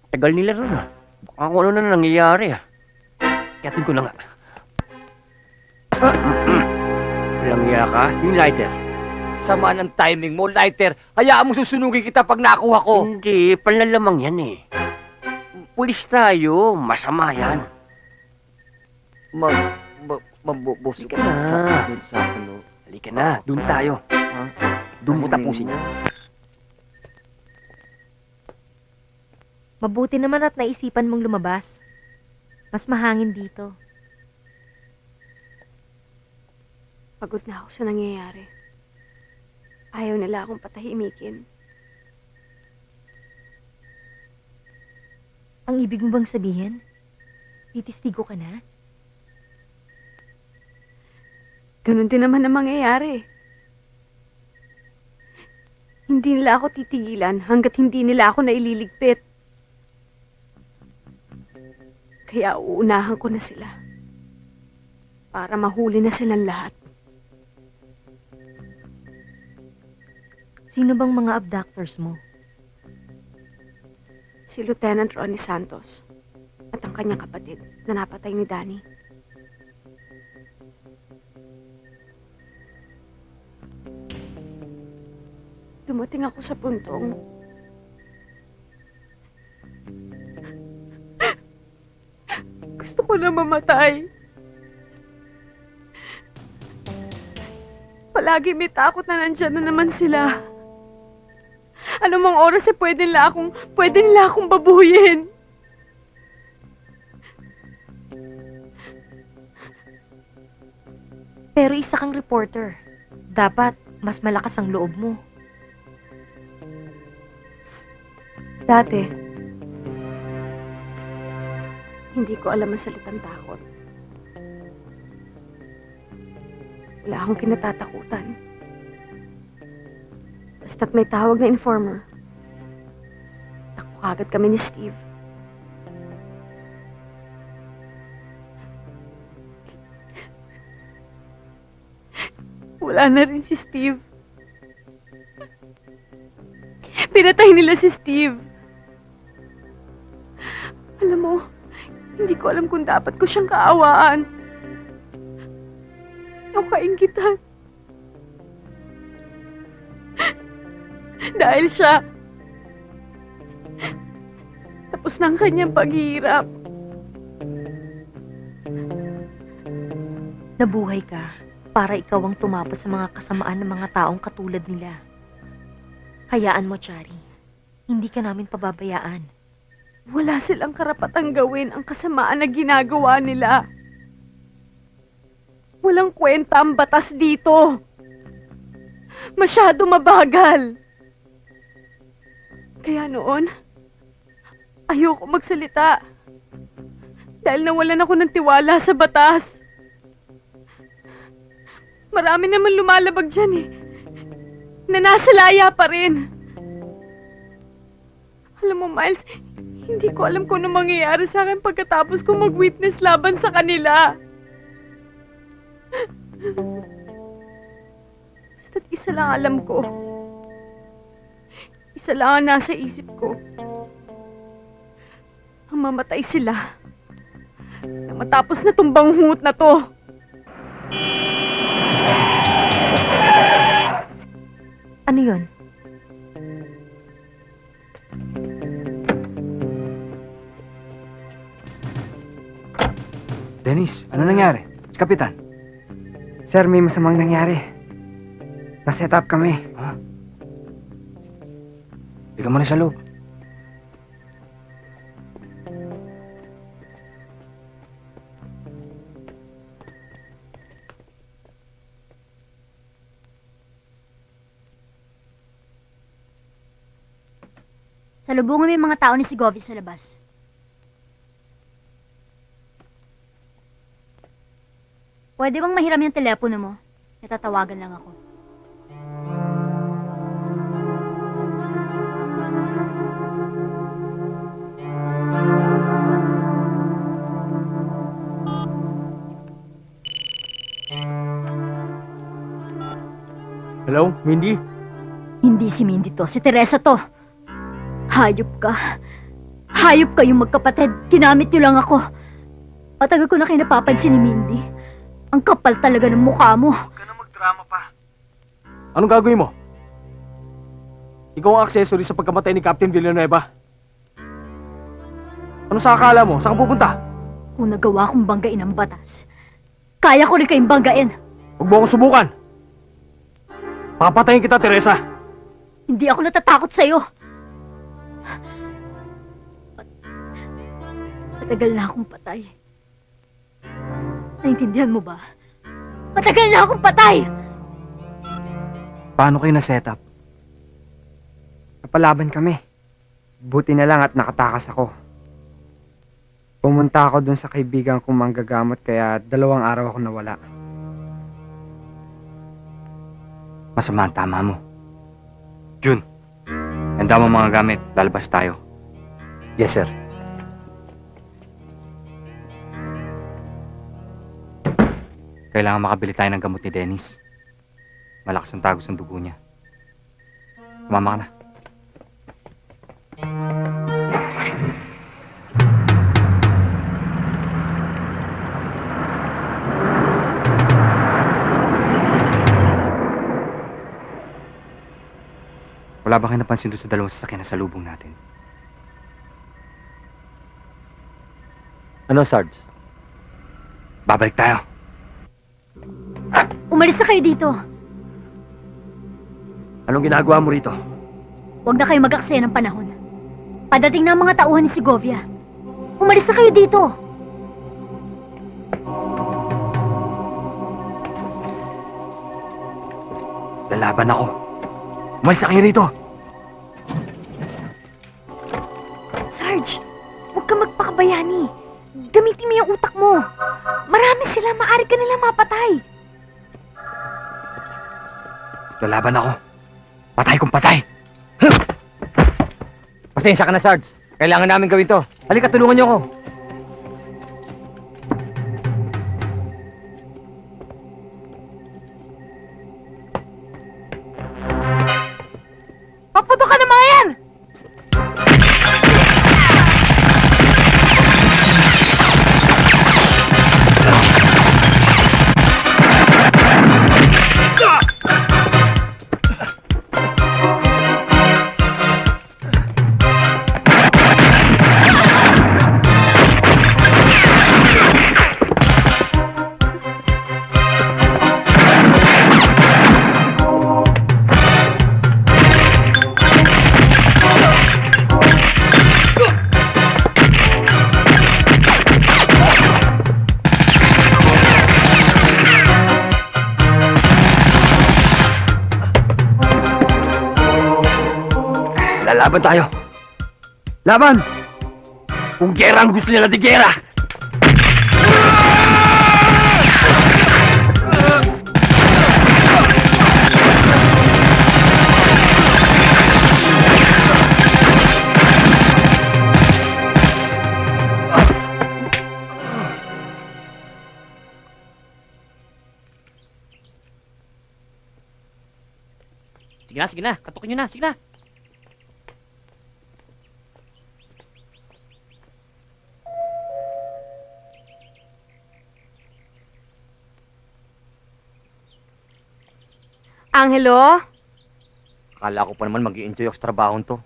Tagal nila ron ah. Baka kung ano na nangyayari ah. Kayatin ko na nga. Langya ka? Yung lighter. Sama ng timing mo, lighter. Hayaan mo susunugin kita pag nakuha ko. Hindi, panlalamang yan eh. Pulis tayo, masama yan. Mabubusin ka na. Sa ano. Halika na, doon tayo. Ha? Doon mo tapusin yan. Mabuti naman at naisipan mong lumabas. Mas mahangin dito. Pagod na ako sa nangyayari. Ayaw nila akong patahimikin. Ang ibig mo bang sabihin? Titistigo ka na? Ganun din naman ang mangyayari. Hindi nila ako titigilan hanggat hindi nila ako naililigpit. Kaya uunahan ko na sila. Para mahuli na silang lahat. Sino bang mga abductors mo? Si Lieutenant Ronnie Santos at ang kanyang kapatid na napatay ni Danny. Dumating ako sa puntong gusto ko na mamatay. Palagi may takot na nandyan na naman sila. Anumang oras pwede nila akong babuyin. Pero isa kang reporter. Dapat mas malakas ang loob mo. Dati, hindi ko alam ang salitang takot. Wala akong kinatatakutan. Basta't may tawag na informer. Takbo kagad kami ni Steve. Wala na rin si Steve. Pinatay nila si Steve. Alam mo, hindi ko alam kung dapat ko siyang kaawaan. O kainggitan. Dahil siya, tapos ng kanyang paghihirap. Nabuhay ka para ikaw ang tumapos sa mga kasamaan ng mga taong katulad nila. Hayaan mo, Chari. Hindi ka namin pababayaan. Wala silang karapatang gawin ang kasamaan na ginagawa nila. Walang kwenta ang batas dito. Masyado mabagal. Kaya noon, ayoko magsalita. Dahil nawalan ako ng tiwala sa batas. Marami naman lumalabag dyan eh. Na nasa laya pa rin. Alam mo, Miles, hindi ko alam kung ano mangyayari sa akin pagkatapos ko mag-witness laban sa kanila. Basta't isa lang alam ko. Isa lang ang nasa isip ko. Ang mamatay sila. Na matapos na tong banghut na to. Ano yun? Dennis, ano nangyari? Si Kapitan. Sir, may masamang nangyari. Na-set up kami. Ha? Ikaw muna sa loob. Salubungan mo yung mga tao ni Segovia sa labas. Pwede bang mahiram yung telepono mo? Natatawagan lang ako. Hello, Mindy? Hindi si Mindy to, si Teresa to. Hayop ka. Hayop kayong magkapatid. Ginamit niyo lang ako. Matagal ko na kayo napapansin ni Mindy. Ang kapal talaga ng mukha mo. Huwag ka na magdrama pa. Anong gagawin mo? Ikaw ang accessory sa pagkamatay ni Captain Villanueva. Ano sa akala mo? Saan ka pupunta? Kung nagawa kong banggain ang batas, kaya ko rin kayong banggain. Huwag mo akong subukan. Papatayin kita, Teresa. Hindi ako natatakot sa'yo. Matagal na akong patay. Naintindihan mo ba? Matagal na akong patay! Paano kayo na-set up? Napalaban kami. Buti na lang at nakatakas ako. Pumunta ako dun sa kaibigan kong manggagamot kaya 2 araw ako nawala. Masama ang tama mo. Jun, handa mo mga gamit. Lalabas tayo. Yes, sir. Kailangan makabili tayo ng gamot ni Dennis. Malakas ang tagos ng dugo niya. Sumama ka na. Wala ba kayo napansin doon sa 2 sasakyan na salubong natin? Ano, Sarge? Babalik tayo. Umalis na kayo dito. Anong ginagawa mo rito? Huwag na kayo mag-aksaya ng panahon. Padating na ang mga tauhan ni Segovia. Umalis na kayo dito. Lalaban ako. Umalis na kayo rito. Sarge, huwag ka magpakabayani. Gamitin mo yung utak mo. Marami sila, maaari ka nila mapatay. Lalaban ako. Patay kung patay. Pasensya ka na, Sarge. Kailangan namin gawin to. Halika, tulungan niyo ako. Paputok ka na mga yan! Lalaban tayo. Laban! Kung gera ang gusto nila, di gera! Sige na. Katukin nyo na. Sige na. Angelo? Akala ko pa naman mag-i-enjoy ako sa trabahon to.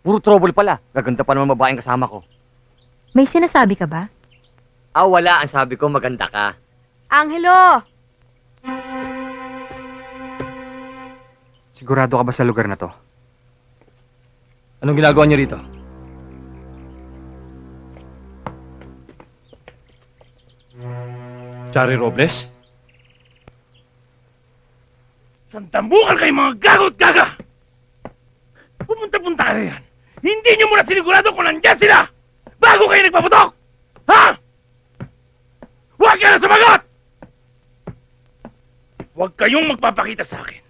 Puro trouble pala. Gaganda pa naman babaeng kasama ko. May sinasabi ka ba? Ah, wala. Ang sabi ko, maganda ka. Angelo! Sigurado ka ba sa lugar na to? Anong ginagawa niyo rito? Chari Robles? Santambukan kayo mga gagot gaga! Pumunta-punta ka na yan. Hindi nyo muna sinigurado kung nandiyan sila! Bago kayo nagpaputok! Ha? Huwag ka na sumagot! Huwag kayong magpapakita sa akin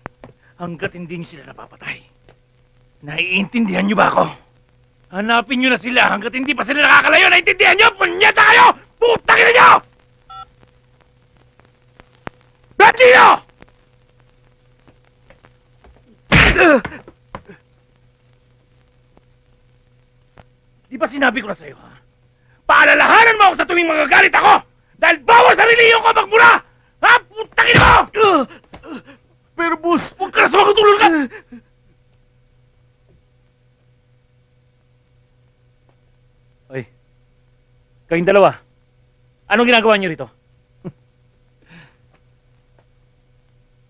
hanggat hindi nyo sila napapatay. Naiintindihan nyo ba ako? Hanapin nyo na sila hanggat hindi pa sila nakakalayo. Naiintindihan nyo? Punyeta kayo! Putang ina nyo! Bandito! Di ba sinabi ko na sa'yo, ha? Paalalahanan mo ako sa tuwing magagalit ako! Dahil bawal sa reliyon ko magmura! Ha? Putang ina mo! Pero boss, huwag ka na sumagot ka! Oy, kayong dalawa, Anong ginagawa niyo rito?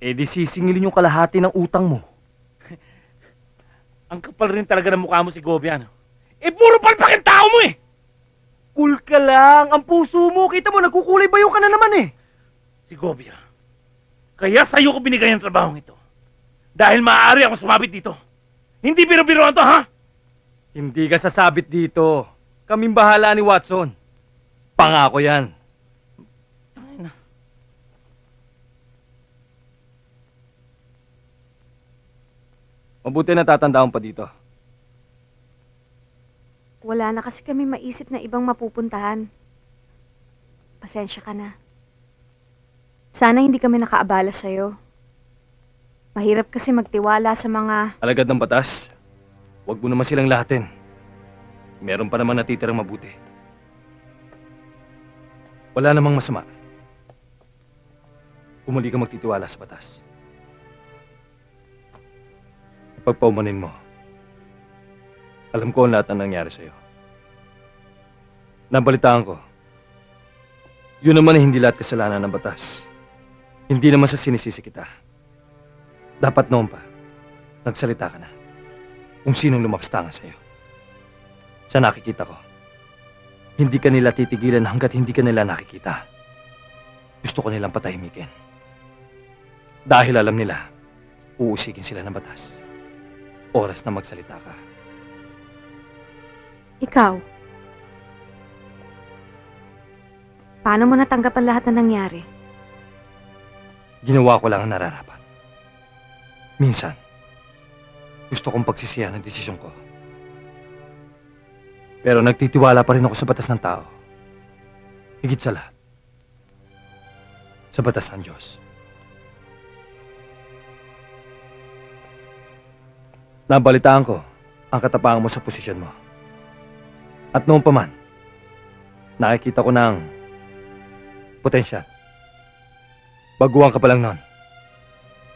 Eh di sisingilin yung kalahati ng utang mo. Ang kapal rin talaga ng mukha mo si Gobian. Eh, puro palpak ang tao mo eh! Cool ka lang. Ang puso mo, kita mo, nagkukulay bayo ka na naman eh. Si Gobia. Kaya sa'yo ko binigay ang trabahong ito. Dahil maaari akong sumabit dito. Hindi biro-biroan to, ha? Hindi ka sasabit dito. Kaming bahala ni Watson. Pangako yan. Mabuti na tatandaan pa dito. Wala na kasi kami maisip na ibang mapupuntahan. Pasensya ka na. Sana hindi kami nakaabala sa'yo. Mahirap kasi magtiwala sa mga... Alagad ng batas. Huwag mo naman silang lahatin. Meron pa naman natitirang mabuti. Wala namang masama. Kung muli ka magtitiwala sa batas. Pagpaumanin mo, alam ko ang lahat ang nangyari sa'yo. Nabalitaan ko, yun naman ay hindi lahat kasalanan ng batas. Hindi naman sa sinisisi kita. Dapat noon pa, nagsalita ka na kung sinong lumakstanga sa'yo. Sa nakikita ko, hindi ka nila titigilan hanggat hindi ka nila nakikita. Gusto ko nilang patahimikin. Dahil alam nila, uusigin sila ng batas. Oras na magsalita ka. Ikaw. Paano mo natanggap ang lahat na nangyari? Ginawa ko lang ang nararapat. Minsan, gusto kong pagsisihan ang desisyon ko. Pero nagtitiwala pa rin ako sa batas ng tao. Higit sa lahat, sa batas ng Diyos. Nabalitaan ko ang katapangan mo sa posisyon mo. At noon pa man, nakikita ko ng potensyal. Baguhan ka pa lang noon.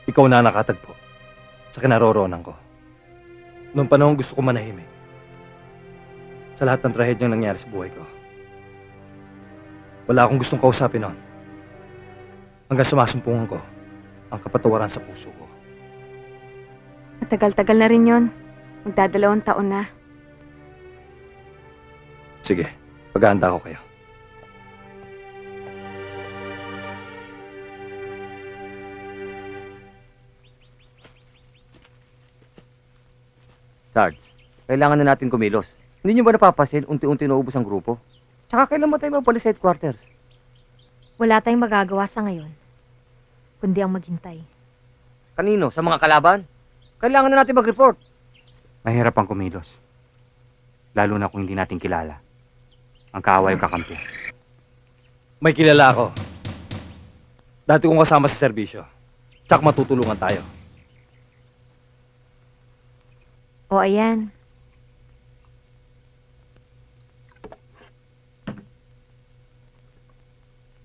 Ikaw na nakatagpo sa kinaroroonan ko. Noong panahon gusto ko manahimik sa lahat ng trahedyang nangyari sa buhay ko. Wala akong gustong kausapin noon. Hanggang sumasumpungan ko ang kapatawaran sa puso ko. Matagal-tagal na rin yon. Magdadalawang taon na. Sige, paghahanda ko kayo. Sarge, kailangan na natin kumilos. Hindi nyo ba napapasin, unti-unti naubos ang grupo? Tsaka kailan mo tayo mapalis sa headquarters? Wala tayong magagawa sa ngayon, kundi ang maghintay. Kanino? Sa mga kalaban? Kailangan na natin mag-report. Mahirap ang kumilos. Lalo na kung hindi natin kilala. Ang kaaway o kakampi. May kilala ako. Dati kong kasama sa serbisyo. Tsak matutulungan tayo. O ayan,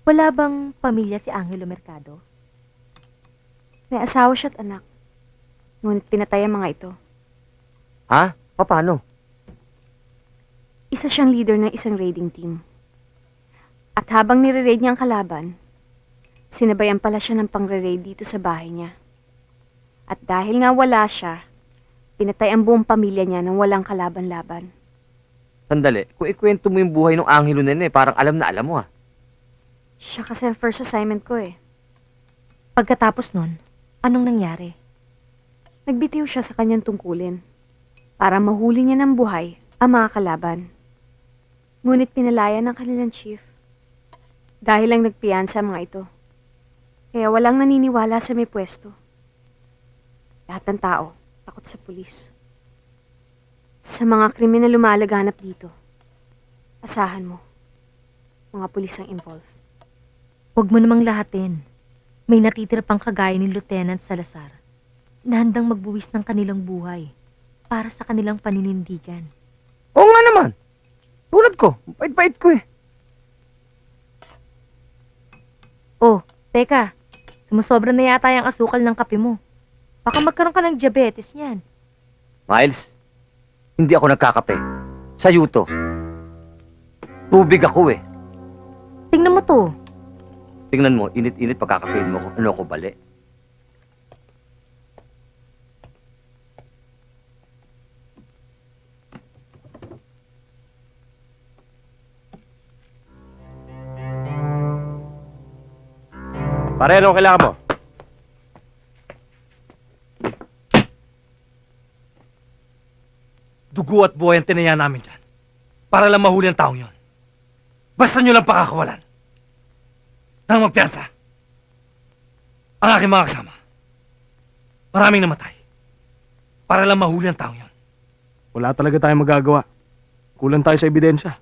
wala bang pamilya si Angelo Mercado? May asawa siya at anak. Ngunit pinatay ang mga ito. Ha? Paano? Isa siyang leader ng isang raiding team. At habang nire-raid niya ang kalaban, sinabayan pala siya ng pangre-raid dito sa bahay niya. At dahil nga wala siya, pinatay ang buong pamilya niya nang walang kalaban-laban. Sandali, kung ikwento mo yung buhay ng Angelo na yun parang alam na alam mo Siya kasi ang first assignment ko pagkatapos nun, anong nangyari? Nagbitiw siya sa kanyang tungkulin para mahuli niya ng buhay ang mga kalaban. Ngunit pinalaya ng kanilang chief dahil lang nagpiyansa ang mga ito. Kaya walang naniniwala sa may pwesto. Lahat ng tao takot sa pulis. Sa mga krimen na lumalaganap dito, asahan mo, mga pulis ang involved. Huwag mo namang lahatin. May natitira pang kagaya ni Lieutenant Salazar na handang magbuwis ng kanilang buhay para sa kanilang paninindigan. Oo nga naman. Tulad ko, pait-pait ko Oh, teka. Sumusobra na yata yung asukal ng kape mo. Baka magkaroon ka ng diabetes niyan. Miles, hindi ako nagkakape. Sa'yo to. Tubig ako Tingnan mo to. Tingnan mo, init-init pagkakapain mo ko. Ano ko, bali? Pare, anong kailangan mo? Dugo at buhay ang tinaya namin dyan. Para lang mahuli ang taong yon. Basta nyo lang pakakawalan. Nang magpiyansa. Ang aking mga kasama. Maraming namatay. Para lang mahuli ang taong yon. Wala talaga tayong magagawa. Kulang tayo sa ebidensya.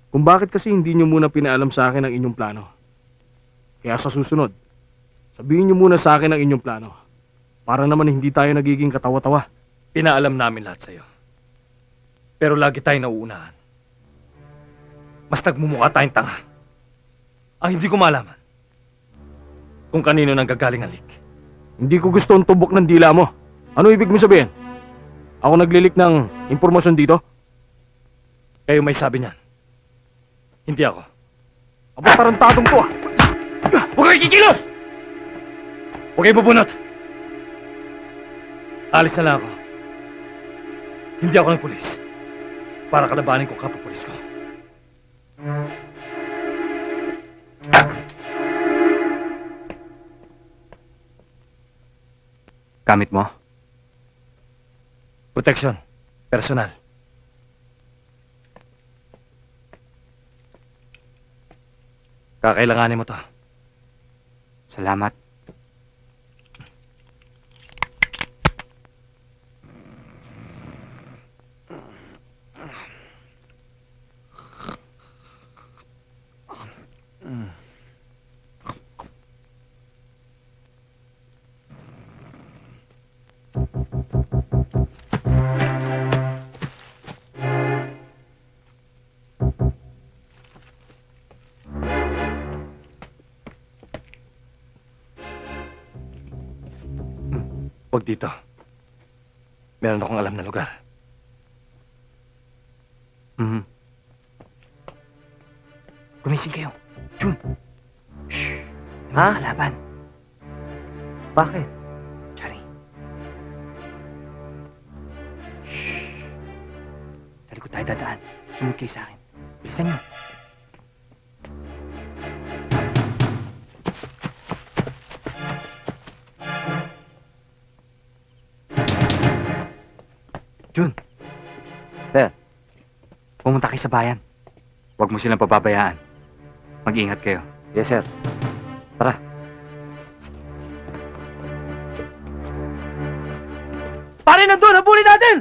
Kung bakit kasi hindi nyo muna pinaalam sa akin ang inyong plano. Kaya sa susunod, sabihin nyo muna sa akin ang inyong plano. Para naman hindi tayo nagiging katawa-tawa. Pinaalam namin lahat sa'yo. Pero lagi tayong nauunahan. Mas nagmumukha tayong tanga. Ang hindi ko malaman kung kanino nang gagaling ang leak. Hindi ko gusto ang tubok ng dila mo. Ano ibig mo sabihin? Ako naglilik ng impormasyon dito? Kayo may sabi niyan. Hindi ako. Aba, tarantadong to ah! Huwag kayo kikilos! Huwag kayo bubunot! Alis na lang ako. Hindi ako ng pulis. Para kalabanin ko kapwa-pulis ko. Gamit mo? Protection. Personal. Kakailanganin mo to. Salamat. Huwag dito. Meron akong alam na lugar. Mhm. Gumising kayo. Jun. Ha? Kalaban. Bakit? Johnny. Sa likod tayo dadaan. Sumunod kayo sa akin. Bilisan niyo. Jun. Sir. Pumunta kayo sa bayan. Huwag mo silang pababayaan. Mag-ingat kayo. Yes, sir. Tara. Pare, nandun! Habulin natin!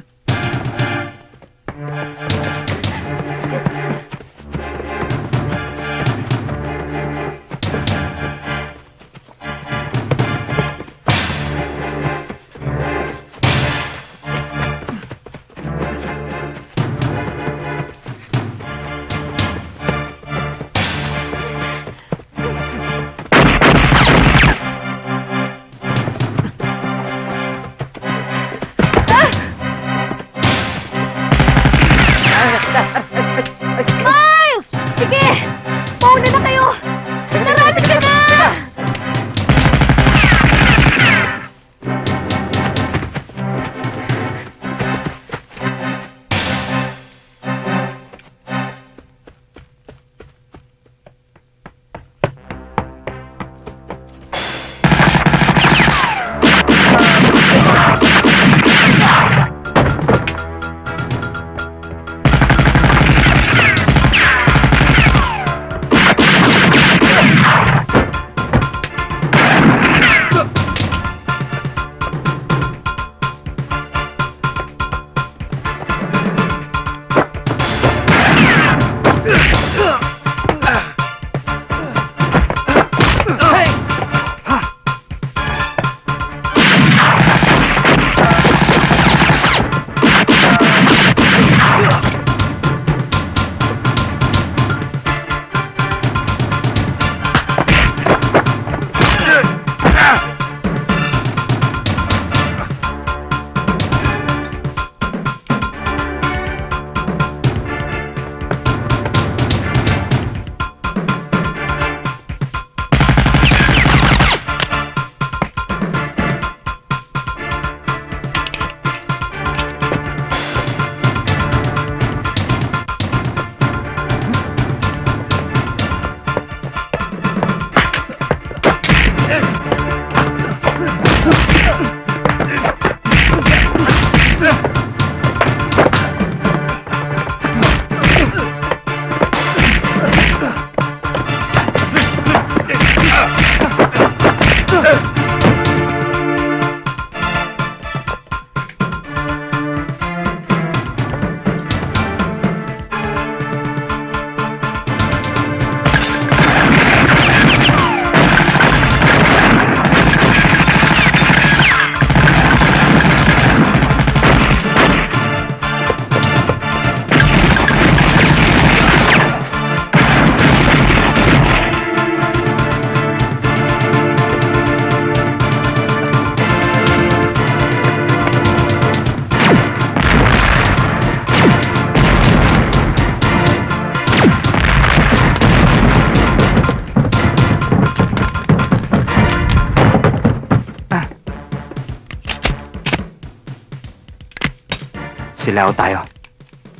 Sila o tayo.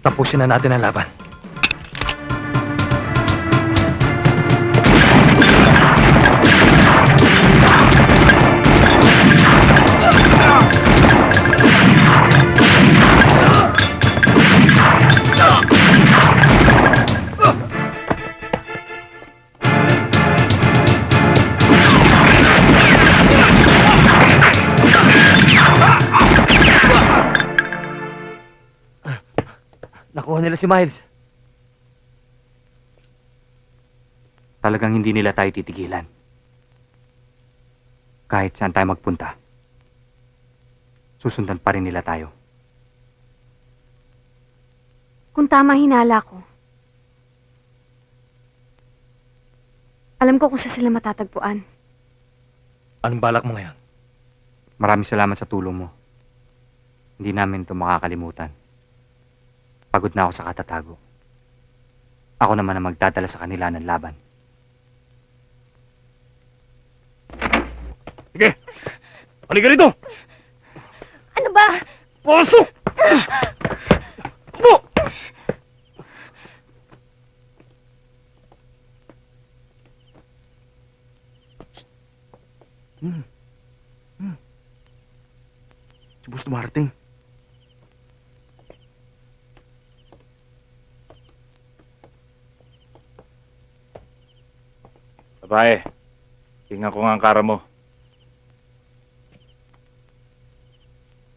Tapusin na natin ang laban. Nakuha nila si Miles. Talagang hindi nila tayo titigilan. Kahit saan tayo magpunta, susundan pa rin nila tayo. Kung tama hinala ko, alam ko kung saan sila matatagpuan. Anong balak mo ngayon? Maraming salamat sa tulong mo. Hindi namin ito makakalimutan. Pagod na ako sa katatago. Ako naman ang magdadala sa kanila ng laban. Sige! Halika rito! Ano ba? Pasok! Upo! Si Boss dumarating. Babae, tingnan ko nga ang kara mo.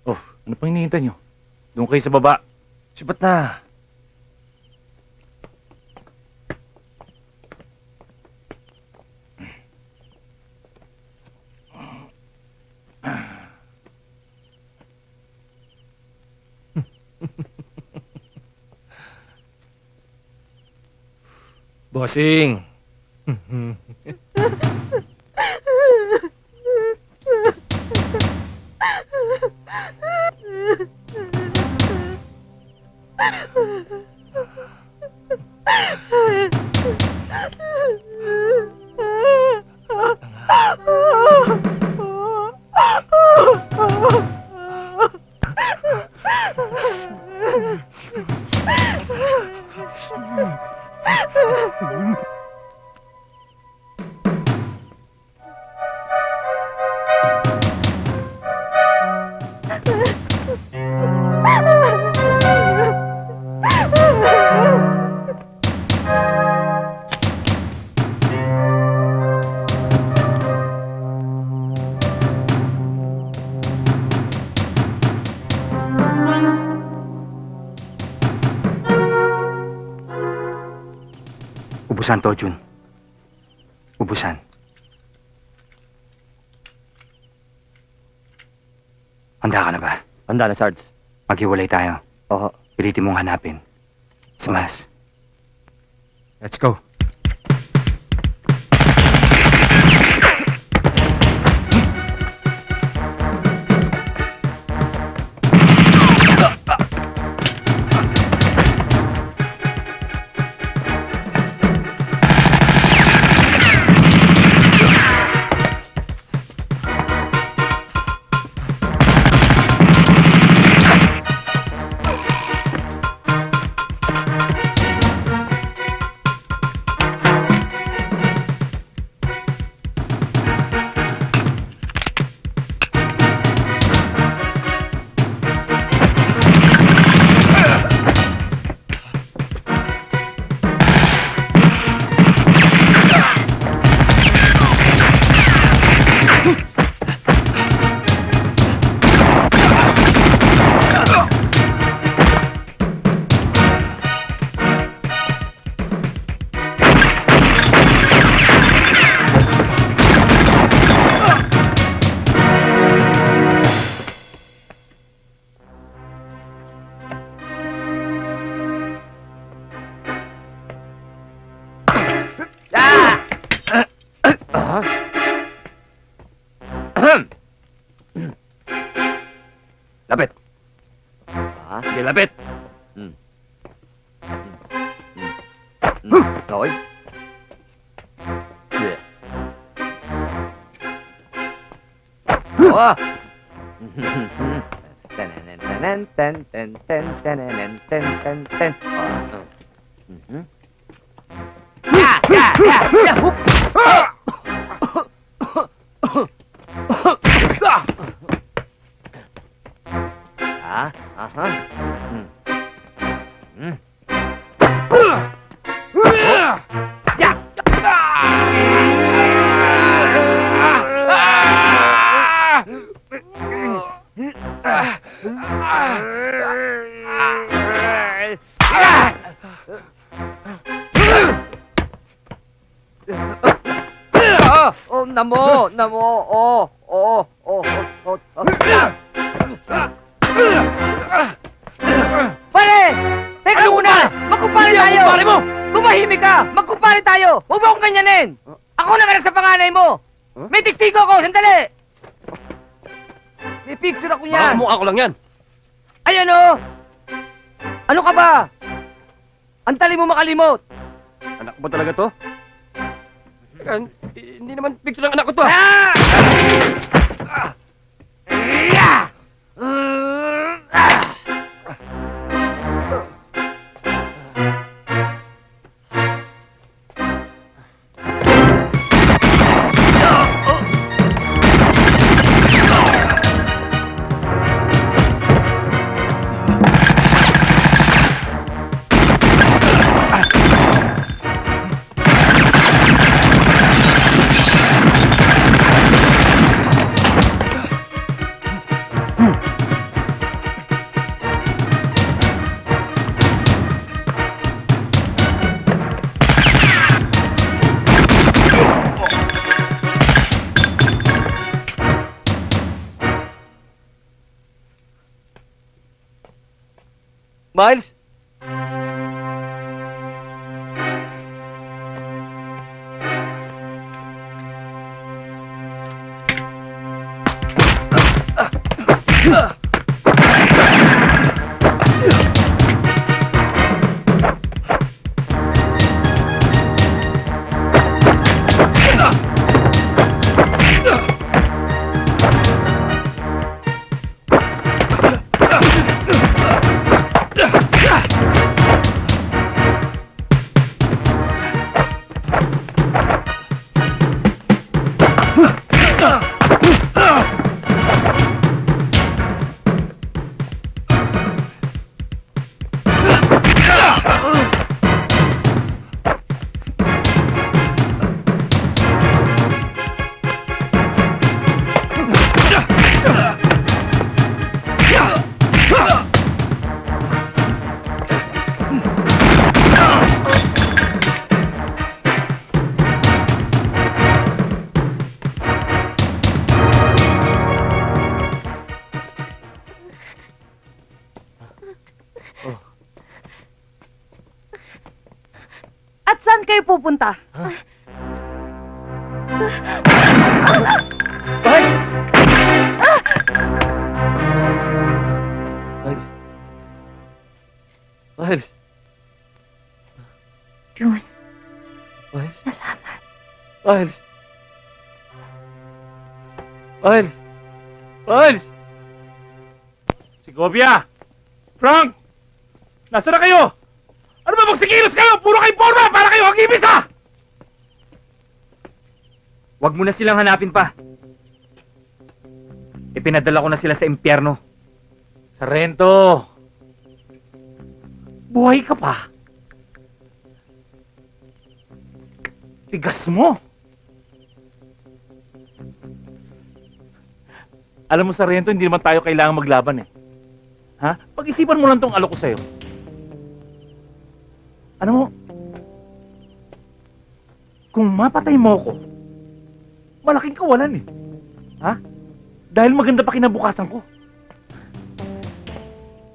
Oh, ano pang hinihintay nyo? Doon kayo sa baba. Sibat na. Bossing. Ubusan to, Jun. Ubusan. Handa ka na ba? Handa na, Sarge. Maghiwalay tayo. Oo. Pilitin mong hanapin. Si Mas. Let's go. Lapit. Sige, lapit. Okay. Yeah. Oh! Tenen, ten, ten, ten, tenenen, ten, ten, ten. Mhm. Ya, ya, ya, ya, hup. Ah, aha. Hmm. Ya. Oh, namo, namo. Pare! Teka muna! Magkumpare tayo! Magkumpare mo! Tumahimik ka! Magkumpare tayo! Huwag mo akong ganyanin! Ako nanganak sa panganay mo! May testigo ko! Sandali! May picture ako niyan! Mukha ko lang yan. Ay ano? Ano ka ba? Ang tali mo makalimot! Anak mo talaga to? Teka, hindi naman picture ng anak ko to. Ah! Yeah! Miles? At saan kayo pupunta? Miles? June, Miles? salamat. Miles? Miles? Miles? Segovia! Frank! Nasaan na kayo? Ano ba magsikilos kayo? Puro kayo forma para kayo hagibis ha! Huwag mo na silang hanapin pa. Ipinadala ko na sila sa impyerno. Sarento! Buhay ka pa? Tigas mo! Alam mo, Sarento, hindi naman tayo kailangang maglaban eh. Ha? Pag-isipan mo lang tong alok ko sa'yo. Ano mo? Kung mapatay mo ko, malaking kawalan eh. Ha? Dahil maganda pa kinabukasan ko.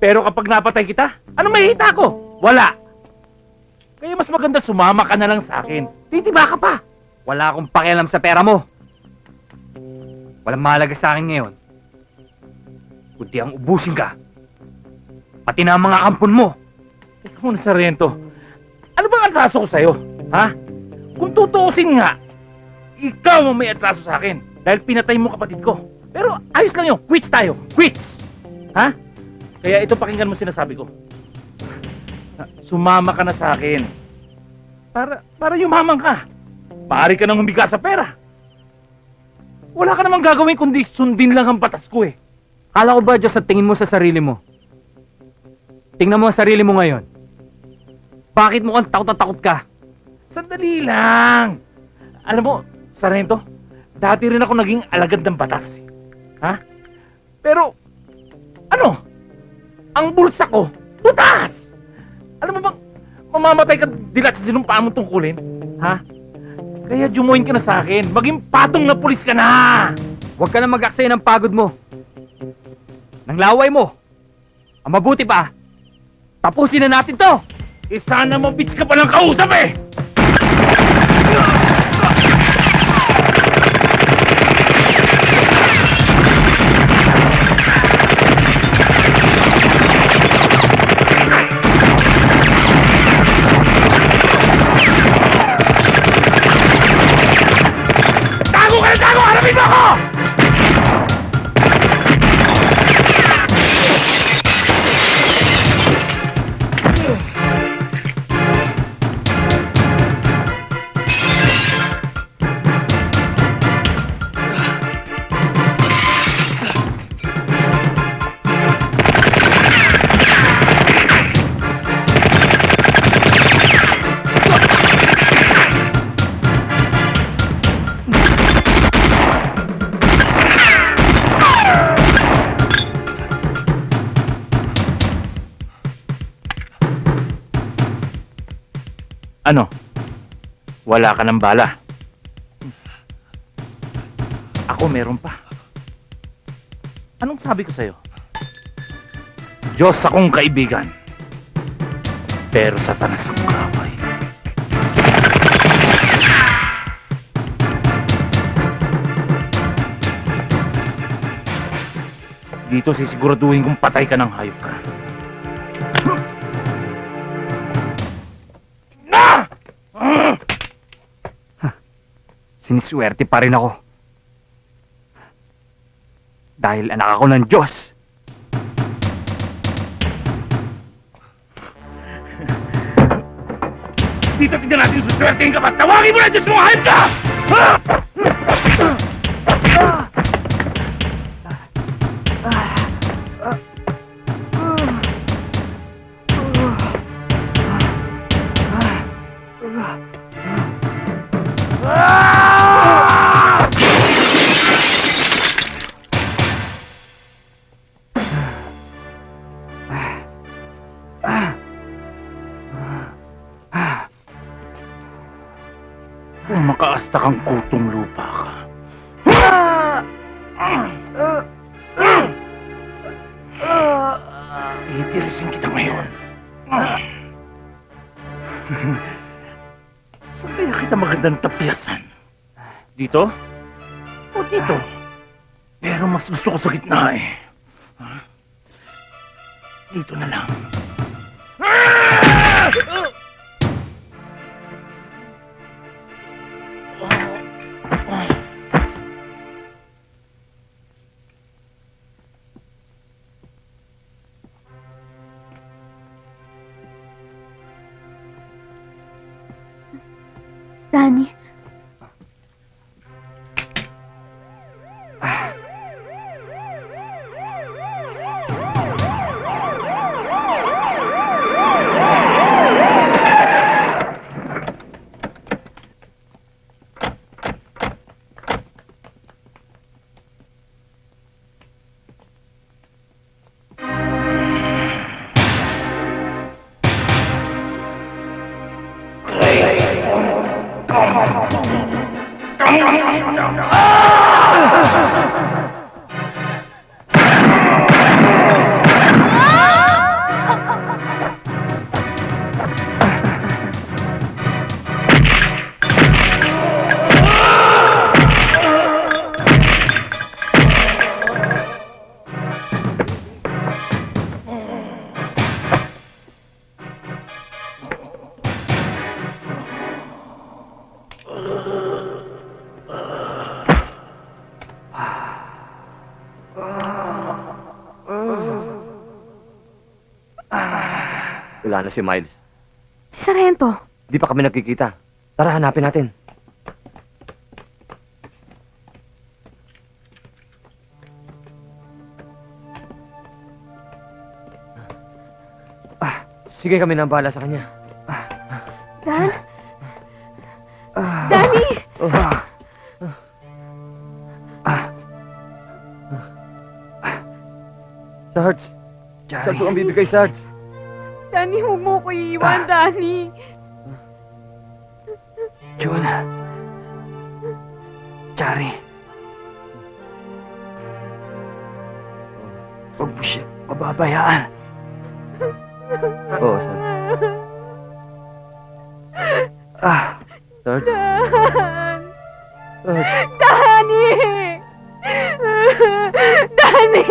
Pero kapag napatay kita, ano mahihita ko? Wala. Kaya mas maganda sumama ka na lang sa akin. Titiba ka pa. Wala akong pakialam sa pera mo. Walang mahalaga sa akin ngayon. Kundi ang ubusin ka. Pati na ang mga kampon mo. Teka muna, Sarento. Ano bang atraso ko sa'yo? Ha? Kung tutuusin nga, ikaw ang may atraso sa akin. Dahil pinatay mo kapatid ko. Pero ayos lang yun. Quits tayo. Quits! Ha? Kaya ito pakinggan mo sinasabi ko. Sumama ka na sa akin. Para yumaman ka. Maaari ka nang humiga sa pera. Wala ka namang gagawin kundi sundin lang ang batas ko eh. Kala ko ba, Diyos, at tingin mo sa sarili mo? Tingnan mo ang sarili mo ngayon. Bakit mo kang takot na takot ka? Sandali lang. Alam mo, Sargento, dati rin ako naging alagad ng batas. Ha? Pero, ano? Ang bulsa ko, butas! Alam mo bang, mamamatay ka dilat sa sinumpaan mong tungkulin? Ha? Kaya jumoin ka na sa akin. Maging patong na pulis ka na! Huwag ka na mag-aksaya ng pagod mo. Nang laway mo. Ang mabuti pa, tapusin na natin to! Eh sana mabits ka pa ng kausap eh! Tago ka na tago! Harapin mo ako! Ano? Wala ka ng bala. Ako meron pa. Anong sabi ko sa'yo? Diyos akong kaibigan. Pero Satanas ang kaway. Dito sisiguraduhin kung patay ka ng hayop ka. Siniswerte pa rin ako. Dahil anak ako ng Diyos. Dito tignan natin yung suswertein ka ba? Tawagin mo na Diyos mo, hayop ka! Kung makaasta kang kutong lupa ka. Titirisin kita ngayon. Saan kaya kita magandang tapyasan? Dito? O dito? Pero mas gusto ko sa gitna eh. Dito na lang. Danny, Wala na si Miles. Si Sargento. Di pa kami nagkikita. Tara, hanapin natin. Sige, kami nang bahala sa kanya. Dan? Danny! Sarge! Sarge, ang bibigay, Sarge. Danny, huwag mo ko iiwan, Danny. Jonah. Chari. Huwag mo siya pababayaan. Oo, Sarge. Sarge. Dan! Sarge. Danny! Danny!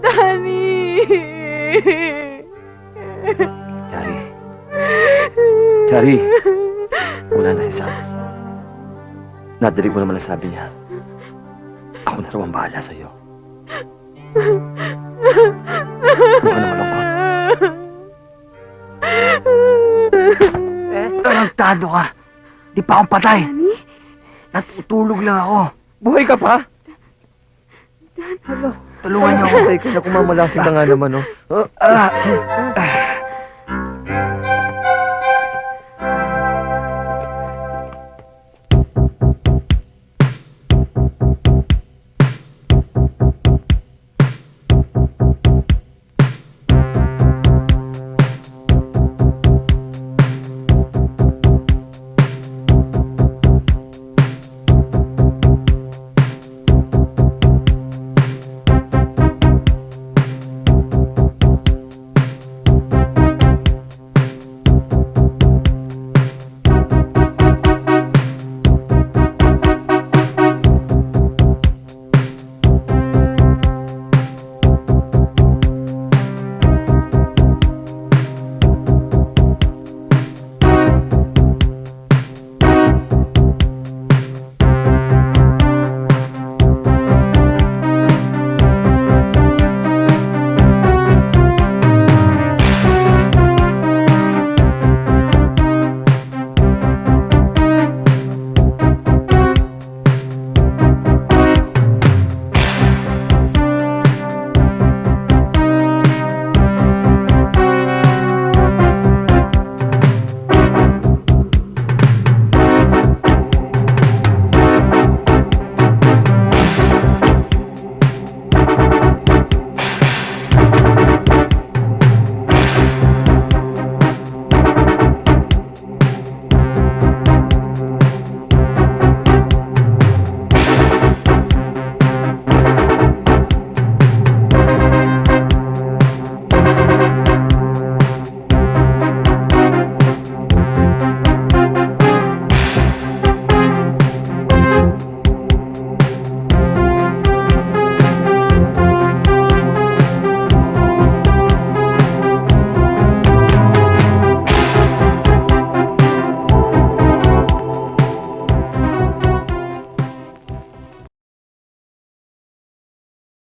Danny! Chari. Chari. Wala na si Sarge. Nadinig mo naman ang sabi niya. Ako na raw ang bahala sa'yo. Huwag ka naman ako. Tarantado ka. Di pa akong patay. Danny? Natutulog lang ako. Buhay ka pa? Tulungan niyo ako. Patay ka na, kumamalasing ka nga naman, oh.